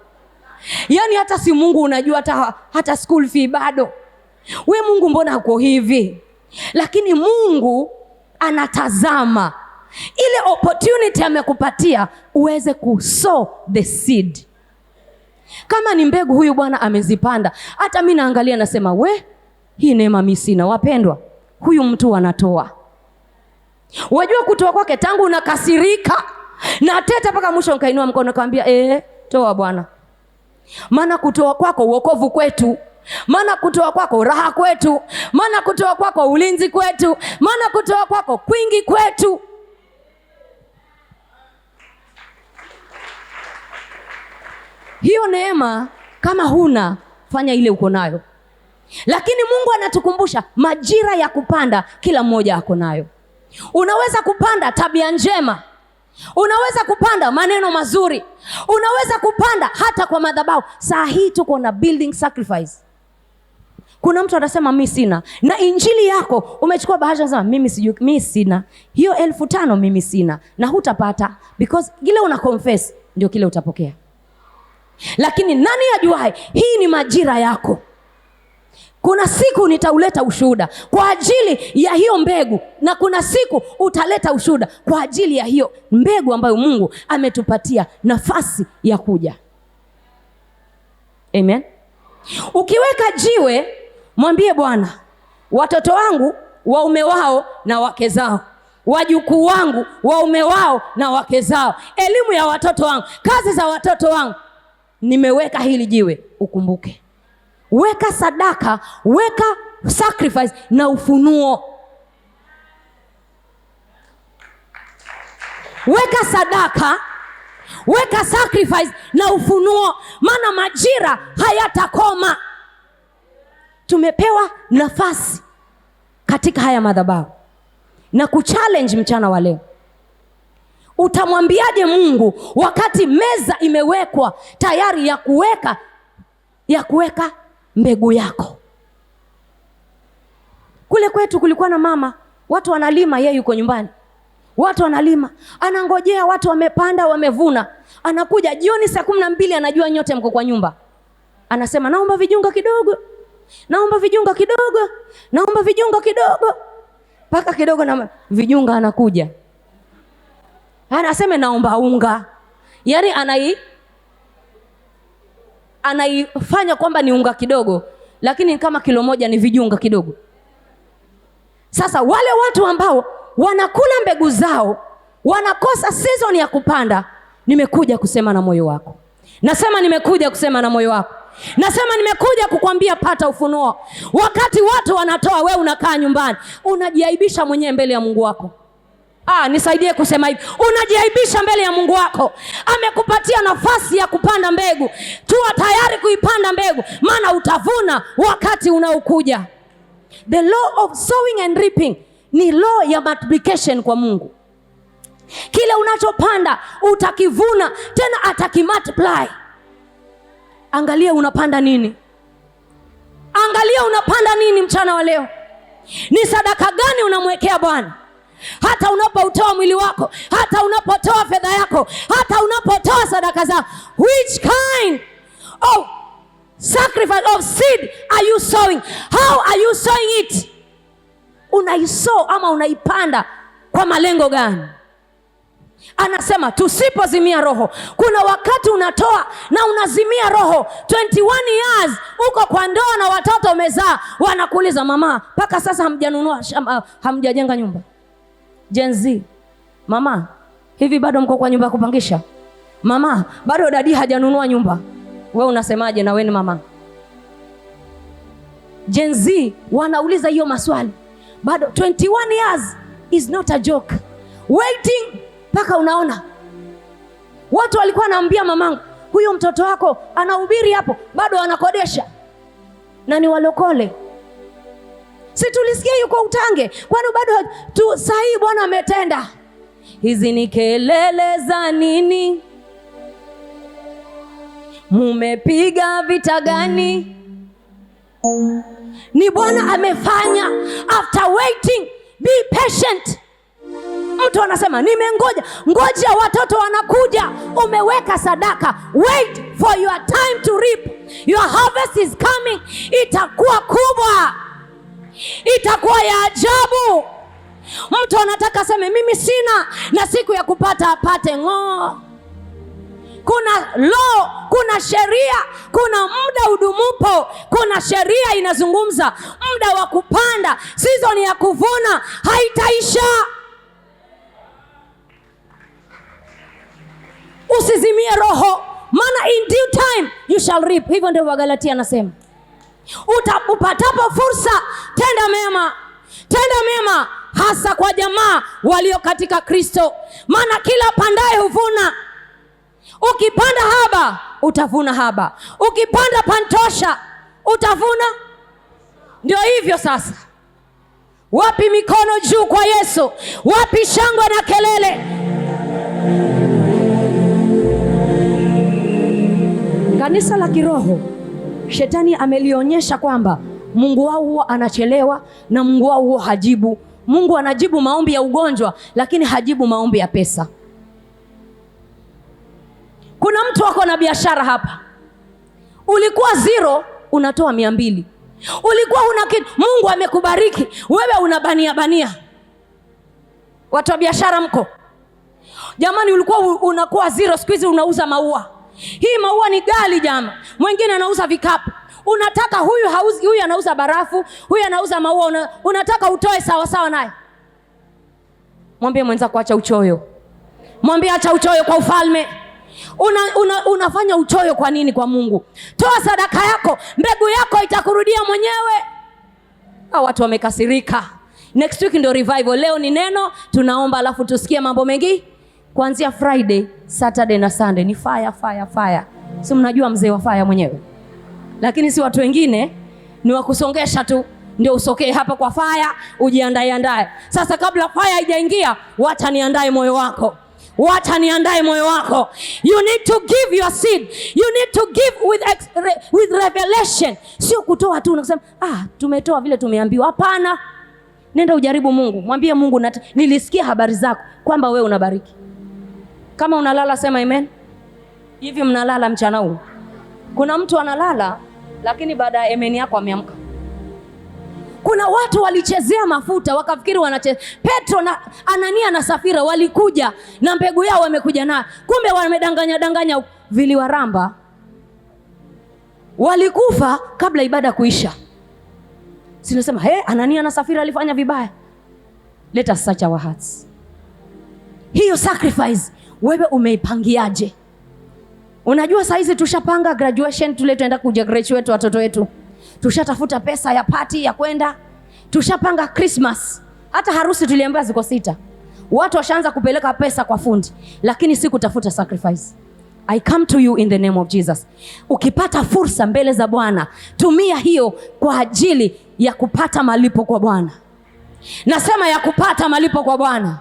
Yaani hata si Mungu unajua hata school fee bado. We Mungu mbona uko hivi? Lakini Mungu anatazama ile opportunity amekupatia uweze kusow the seed. Kama ni mbegu huyu Bwana amezipanda. Hata mimi naangalia nasema hii neema mimi sina. Wapendwa, huyu mtu anatoa. Wajua kutoa kwake tangu unakasirika na teta mpaka mwisho nikainua mkono kaambia toa Bwana. Maana kutoa kwako wokovu kwetu. Maana kutoa kwako raha kwetu. Maana kutoa kwako ulinzi kwetu. Maana kutoa kwako kwingi kwetu. Hiyo neema kama huna, fanya ile uko nayo. Lakini Mungu anatukumbusha majira ya kupanda kila mmoja ako nayo. Unaweza kupanda tabia njema. Unaweza kupanda maneno mazuri. Unaweza kupanda hata kwa madhabahu. Saa hii tuko na building sacrifice. Kuna mtu anasema mimi sina. Na injili yako umechukua bahasha unasema mimi sina. Hiyo 1500 mimi sina. Na hutapata because kile una confess ndio kile utapokea. Lakini nani ajuaye hii ni majira yako? Kuna siku nitauleta ushuhuda kwa ajili ya hiyo mbegu, na kuna siku utaleta ushuhuda kwa ajili ya hiyo mbegu ambayo Mungu ametupatia nafasi ya kuja. Amen. Ukiweka jiwe, mwambie Bwana, watoto wangu waume wao na wake zao, wajukuu wangu waume wao na wake zao, elimu ya watoto wangu, kazi za watoto wangu, nimeweka hili jiwe, ukumbuke. weka sadaka, weka sacrifice na ufunuo. Weka sadaka, weka sacrifice na ufunuo, maana majira hayatakoma. Tumepewa nafasi katika haya madhabahu na kuchallenge mchana wa leo. Utamwambiaje Mungu wakati meza imewekwa tayari ya kuweka mbegu yako? Kule kwetu kulikuwa na mama, watu wanalima, yeye yuko nyumbani. Watu wanalima, anangojea watu wamepanda, wamevuna. Anakuja jioni saa 12, anajua nyote mko kwa nyumba. Anasema naomba vijunga kidogo. Naomba vijunga kidogo. Naomba vijunga kidogo. Paka kidogo na vijunga anakuja. Anasema naomba unga. Yaani anaifanya kwamba ni unga kidogo, lakini kama kilo moja ni vijunga kidogo. Sasa wale watu ambao wanakula mbegu zao, wanakosa season ya kupanda, nimekuja kusema na moyo wako. Nasema nimekuja kusema na moyo wako. Nasema nimekuja kukwambia pata ufunuo. Wakati watu wanatoa, wewe unakaa nyumbani, unajiaibisha mwenyewe mbele ya Mungu wako. Nisaidie kusema hivi. Unajiaibisha mbele ya Mungu wako. Amekupatia nafasi ya kupanda mbegu. Tuwa tayari kuipanda mbegu, maana utavuna wakati unaokuja. The law of sowing and reaping ni law ya multiplication kwa Mungu. Kile unachopanda utakivuna, tena atakimultiply. Angalia unapanda nini? Angalia unapanda nini mchana wa leo? Ni sadaka gani unamwekea Bwana? Hata unapotoa mwili wako, hata unapotoa fedha yako, hata unapotoa sadaka zako, which kind of sacrifice of seed are you sowing? How are you sowing it? Unaisow ama unaipanda kwa malengo gani? Anasema tusipozimia roho. Kuna wakati unatoa na unazimia roho. 21 years uko kwa ndoa na watoto umezaa, wanakuuliza mama, mpaka sasa hamjanunua hamjajenga nyumba. Gen Z, mama, hivi bado mko kwa nyumba ya kupangisha? Mama, bado dadi hajanunua nyumba. Wewe unasemaje na wewe ni mama? Gen Z wanauliza hiyo maswali. Bado 21 years is not a joke. Waiting mpaka unaona. Watu walikuwa wanaambia mamangu, huyo mtoto wako anahubiri hapo, bado anakodesha. Na ni walokole. Si tulisikia yuko Utange, kwani bado tu sahi Bwana ametenda. Hizi ni kelele za nini? Mumepiga vita gani? Ni Bwana amefanya. After waiting, be patient. Mtu anasema nimengoja, ngoja watoto wanakuja. Umeweka sadaka, wait for your time to reap. Your harvest is coming. Itakuwa kubwa, itakuwa ya ajabu. Mtu anataka sema mimi sina na siku ya kupata apate. Kuna law, kuna sheria, kuna muda udumupo, kuna sheria inazungumza muda wa kupanda, season ya kuvuna haitaisha. Usizimie roho, maana in due time you shall reap. Hivyo ndio Wagalatia anasema. Upatapo fursa, tenda mema. Tenda mema hasa kwa jamaa walio katika Kristo, maana kila pandaye huvuna. Ukipanda haba, utavuna haba. Ukipanda pantosha, utavuna. Ndio hivyo sasa. Wapi mikono juu kwa Yesu? Wapi shangwe na kelele? Kanisa la kiroho, shetani amelionyesha kwamba Mungu wao huwa anachelewa na Mungu wao huwa hajibu. Mungu anajibu maombi ya ugonjwa, lakini hajibu maombi ya pesa. Kuna mtu wako na biashara hapa. Ulikuwa 0, unatoa 200. Ulikuwa una kitu, Mungu amekubariki, wewe unabania. Watu wa biashara mko? Jamani, ulikuwa unakuwa 0, siku hizi unauza maua. Hii maua ni gali jamaa. Mwingine anauza vikapu. Unataka huyu hauzi, huyu anauza barafu, huyu anauza maua, unataka utoe sawa sawa naye. Mwambie mwenzako acha uchoyo. Mwambie acha uchoyo kwa ufalme. Unafanya uchoyo kwa nini kwa Mungu? Toa sadaka yako, mbegu yako itakurudia mwenyewe. Watu wamekasirika. Next week ndio revival. Leo ni neno, tunaomba alafu tusikie mambo mengi. Kuanzia Friday, Saturday na Sunday ni fire fire fire. Si mnajua mzee wa fire mwenyewe. Lakini si watu wengine ni wakusongesha tu ndio usokee hapa kwa fire, ujiandae. Sasa kabla fire haijaingia, wacha niandae moyo wako. Wacha niandae moyo wako. You need to give your seed. You need to give with revelation. Sio kutoa tu unasema tumetoa vile tumeambiwa. Hapana. Nenda ujaribu Mungu. Mwambie Mungu nilisikia habari zako kwamba wewe unabariki. Kama unalala sema amen. Hivi mnalala mchana huu? Kuna mtu analala lakini baada ya amen yako ameamka. Kuna watu walichezea mafuta wakafikiri wanacheza. Petro na Anania na Safira walikuja na mbegu yao wamekuja nayo. Kumbe wamedanganya viliwaramba. Walikufa kabla ibada kuisha. Sinasema Anania na Safira alifanya vibaya. Let us search our hearts. Hiyo sacrifice wewe umeipangiaje? Unajua saizi tushapanga graduation, tuenda kuja graduate watoto wetu. Tushatafuta pesa ya party ya kwenda. Tushapanga Christmas. Hata harusi tuliambiwa ziko 6. Watu washaanza kupeleka pesa kwa fundi, lakini si kutafuta sacrifice. I come to you in the name of Jesus. Ukipata fursa mbele za Bwana, tumia hiyo kwa ajili ya kupata malipo kwa Bwana. Nasema ya kupata malipo kwa Bwana.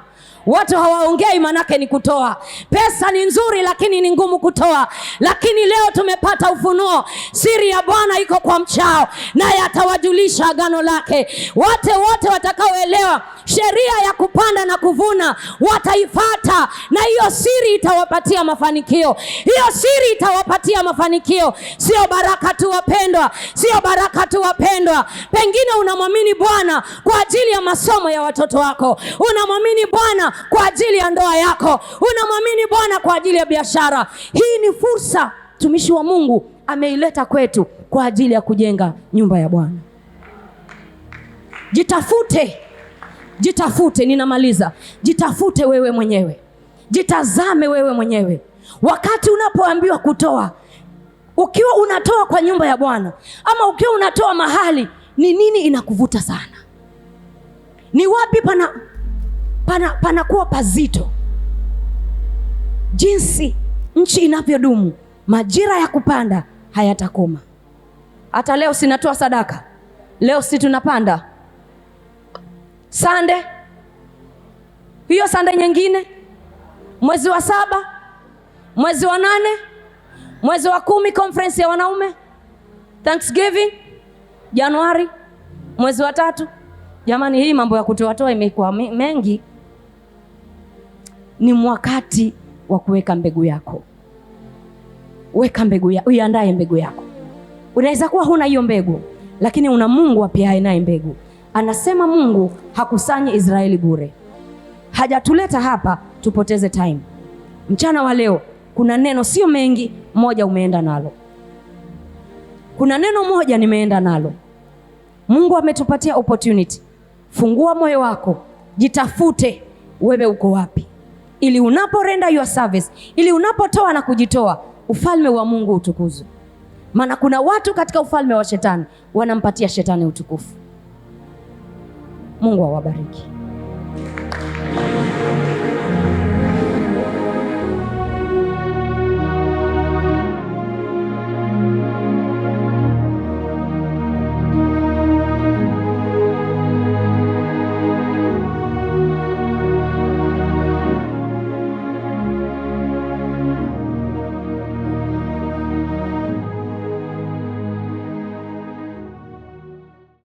Watu hawaongei manake ni kutoa. Pesa ni nzuri lakini ni ngumu kutoa. Lakini leo tumepata ufunuo. Siri ya Bwana iko kwa mchao, naye atawajulisha agano lake. Wote watakaoelewa sheria ya kupanda na kuvuna wataifuata, na hiyo siri itawapatia mafanikio. Hiyo siri itawapatia mafanikio. Sio baraka tu wapendwa, sio baraka tu wapendwa. Pengine unamwamini Bwana kwa ajili ya masomo ya watoto wako. Unamwamini Bwana kwa ajili ya ndoa yako. Unamwamini Bwana kwa ajili ya biashara. Hii ni fursa mtumishi wa Mungu ameileta kwetu kwa ajili ya kujenga nyumba ya Bwana. Jitafute, ninamaliza. Jitafute wewe mwenyewe. Jitazame wewe mwenyewe. Wakati unapoambiwa kutoa, ukiwa unatoa kwa nyumba ya Bwana ama ukiwa unatoa mahali, ni nini inakuvuta sana? Ni wapi panakuwa pazito? Jinsi nchi inavyodumu, majira ya kupanda hayatakoma. Hata leo sinatoa sadaka. Leo si tunapanda Sunday, hiyo Sunday nyingine, mwezi wa 7, mwezi wa 8, mwezi wa 10 conference ya wanaume, Thanksgiving, Januari, mwezi wa 3. Jamani, hii mambo ya kutoa imekuwa mengi. Ni wakati wa kuweka mbegu yako. Weka mbegu yako, uiandae mbegu yako. Unaweza kuwa huna hiyo mbegu, lakini una Mungu apiaye naye mbegu. Anasema Mungu hakusanyi Israeli bure. Hajatuleta hapa tupoteze time. Mchana wa leo kuna neno sio mengi, moja umeenda nalo. Kuna neno moja nimeenda nalo. Mungu ametupatia opportunity. Fungua moyo wako, jitafute wewe uko wapi, ili unaporenda your service, ili unapotoa na kujitoa, ufalme wa Mungu utukuzwe. Maana kuna watu katika ufalme wa shetani wanampatia shetani utukufu. Mungu awabariki.